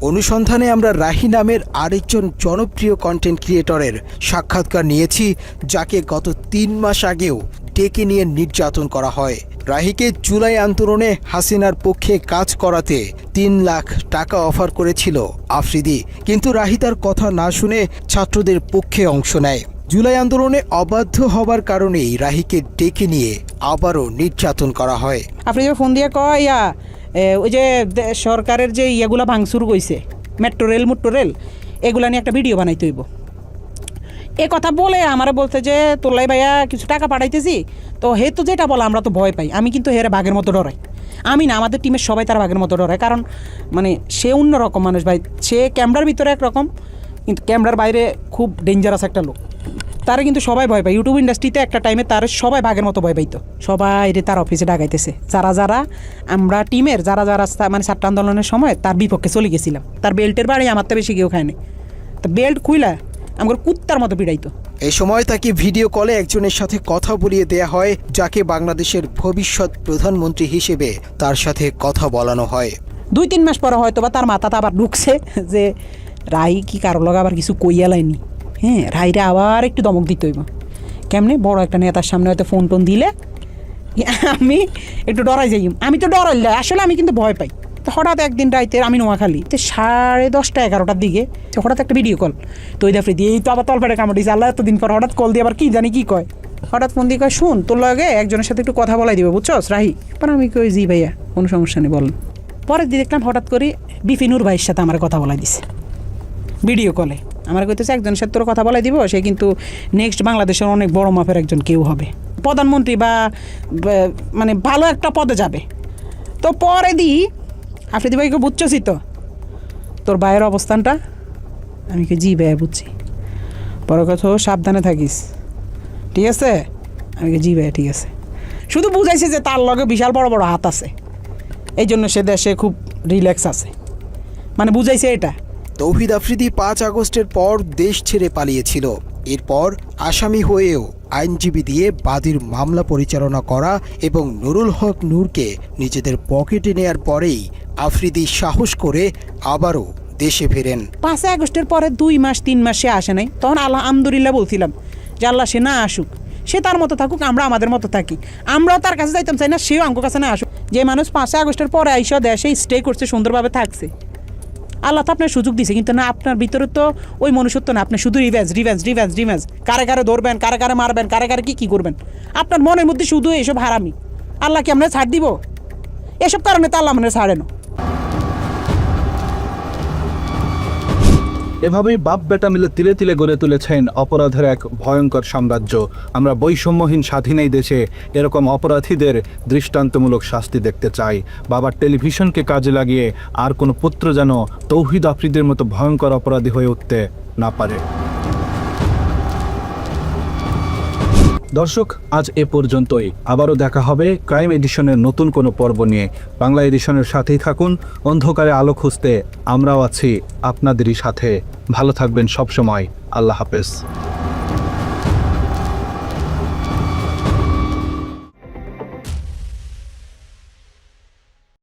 [SPEAKER 2] অনুসন্ধানে আমরা রাহি নামের আরেকজন জনপ্রিয় কন্টেন্ট ক্রিয়েটরের সাক্ষাৎকার নিয়েছি, যাকে গত 3 মাস আগেও ডেকে নিয়ে নির্যাতন করা হয়। রাহিকে জুলাই আন্দোলনে হাসিনার পক্ষে কাজ করাতে 3 লাখ টাকা অফার করেছিল আফ্রিদি, কিন্তু রাহি তার কথা না শুনে ছাত্রদের পক্ষে অংশ নেয়। জুলাই আন্দোলনে অবাধ্য হবার কারণেই রাহিকে ডেকে নিয়ে আবারও নির্যাতন করা হয়।
[SPEAKER 11] আফ্রিদি ফোন দিয়ে কয় ওই যে সরকারের যে ইয়েগুলা ভাঙচুর কইছে, মেট্রো রেল এগুলা নিয়ে একটা ভিডিও বানাইতে হইব। এ কথা বলে আমারে বলতে যে তোলাই ভাইয়া কিছু টাকা পাঠাইতেছি, তো হে তো যেটা বলে আমরা তো ভয় পাই। আমি কিন্তু হেরে বাঘের মতো ডরাই, আমি না, আমাদের টিমের সবাই তার বাঘের মতো ডরায়। কারণ মানে সে অন্যরকম মানুষ ভাই, সে ক্যামেরার ভিতরে একরকম, কিন্তু ক্যামেরার বাইরে খুব ডেঞ্জারাস একটা লোক। তারা কিন্তু সবাই ভয় পায়। ইউটিউব ইন্ডাস্ট্রিতে একটা টাইমে তার সবাই বাঘের মতো ভয় পাইতো, সবাই তার অফিসে ডাকাইতেছে। যারা আমরা টিমের যারা মানে ছাত্র আন্দোলনের সময় তার বিপক্ষে চলে গেছিলাম, তার বেল্টের বাড়ি আমার তো বেশি কেউ খায়নি, তো বেল্ট খুইলা আমার কুত্তার মতো পিড়াইতো।
[SPEAKER 2] এই সময় তাকে ভিডিও কলে একজনের সাথে কথা বলিয়ে দেয়া হয়, যাকে বাংলাদেশের ভবিষ্যৎ প্রধানমন্ত্রী হিসেবে তার সাথে কথা বলানো হয়।
[SPEAKER 11] 2-3 মাস পরে হয়তো বা তার মাথাতে আবার ঢুকছে যে রাই কি কারো লগে আবার কিছু কইয়া লাইনি। হ্যাঁ, রাইরে আবার একটু দমক দিতে হইব। কেমনে বড় একটা নেতার সামনে হয়তো ফোন টোন দিলে আমি একটু ডরাই যাই। আমি তো ডরাইলে আসলে আমি কিন্তু ভয় পাই। তো হঠাৎ একদিন রাইতে আমি নোয়াখালী 10:30-11টার দিকে হঠাৎ একটা ভিডিও কল, তো ওই দাফরি দিয়ে এই তো আবার তলপেটে কামড় দিয়েছে। আল্লাহ এতদিন পর হঠাৎ কল দিয়ে আবার কি জানি কি কয়, হঠাৎ ফোন দিয়ে কয় শুন তোর লগে একজনের সাথে একটু কথা বলাই দিবে, বুঝছস রাহি? পর আমি কই জি ভাইয়া, কোনো সমস্যা নেই বলেন। পরের দিন দেখলাম হঠাৎ করে বিপিনুর ভাইয়ের সাথে আমার কথা বলাই দিছে ভিডিও কলে। আমার কইতেছে একজনের সাথে তোর কথা বলাই দিব, সে কিন্তু নেক্সট বাংলাদেশের অনেক বড় মাপের একজন কেউ হবে, প্রধানমন্ত্রী বা মানে ভালো একটা পদে যাবে। তো পরে দিই আফ্রিদি ভাইকে বুঝছি তো তোর ভাইয়ের অবস্থানটা? আমি কি জি ভাইয়া বুঝছি। পরে কথা সাবধানে থাকিস, ঠিক আছে? আমি কি জি ভাইয়া ঠিক আছে। শুধু বুঝাইছে যে তার লগে বিশাল বড় বড় হাত আছে, এই জন্য সে দেশে খুব রিল্যাক্স আছে, মানে বুঝাইছে এটা।
[SPEAKER 2] তৌহিদ আফ্রিদি 5 আগস্টের পর দেশ ছেড়ে পালিয়েছিল। এরপর আসামি হয়েও আইনজীবী দিয়ে বাদীর মামলা পরিচালনা করা এবং নুরুল হক নূরকে নিজেদের পকেটে নেয়ার পরেই আফ্রিদি সাহস করে আবারও দেশে ফেরেন।
[SPEAKER 11] 5 আগস্টের পরে 2 মাস 3 মাস সে আসে নাই, তখন আলহামদুলিল্লাহ বলছিলাম যে আল্লাহ সে না আসুক, সে তার মতো থাকুক, আমরা আমাদের মতো থাকি। আমরাও তার কাছে যাইতাম চাই না, সেও আমার কাছে না আসুক। যে মানুষ 5 আগস্টের পরে আইসা দেশে স্টে করছে, সুন্দরভাবে থাকছে, আল্লাহ তো আপনার সুযোগ দিছে, কিন্তু না আপনার ভিতরে তো ওই মনুষ্যত্ব না। আপনি শুধু রিভেঞ্জ, কারে কারে ধরবেন, কারে কারে মারবেন, কারে কারে কি করবেন, আপনার মনের মধ্যে শুধু এইসব হারামি। আল্লাহ কি আমরা ছাড় দিব? এসব কারণে তো আল্লাহ মানে ছাড়ে না।
[SPEAKER 1] এভাবেই বাপ বেটা মিলে তিলে তিলে গড়ে তুলেছেন অপরাধের এক ভয়ঙ্কর সাম্রাজ্য। আমরা বৈষম্যহীন স্বাধীন এই দেশে এরকম অপরাধীদের দৃষ্টান্তমূলক শাস্তি দেখতে চাই। বাবার টেলিভিশনকে কাজে লাগিয়ে আর কোনো পুত্র যেন তৌহিদ আফ্রিদির মতো ভয়ঙ্কর অপরাধী হয়ে উঠতে না পারে। দর্শক, আজ এ পর্যন্তই। আবারও দেখা হবে ক্রাইম এডিশনের নতুন কোনো পর্ব নিয়ে। বাংলা এডিশনের সাথেই থাকুন। অন্ধকারে আলো খুঁজতে আমরাও আছি আপনাদেরই সাথে। ভালো থাকবেন সবসময়। আল্লাহ হাফেজ।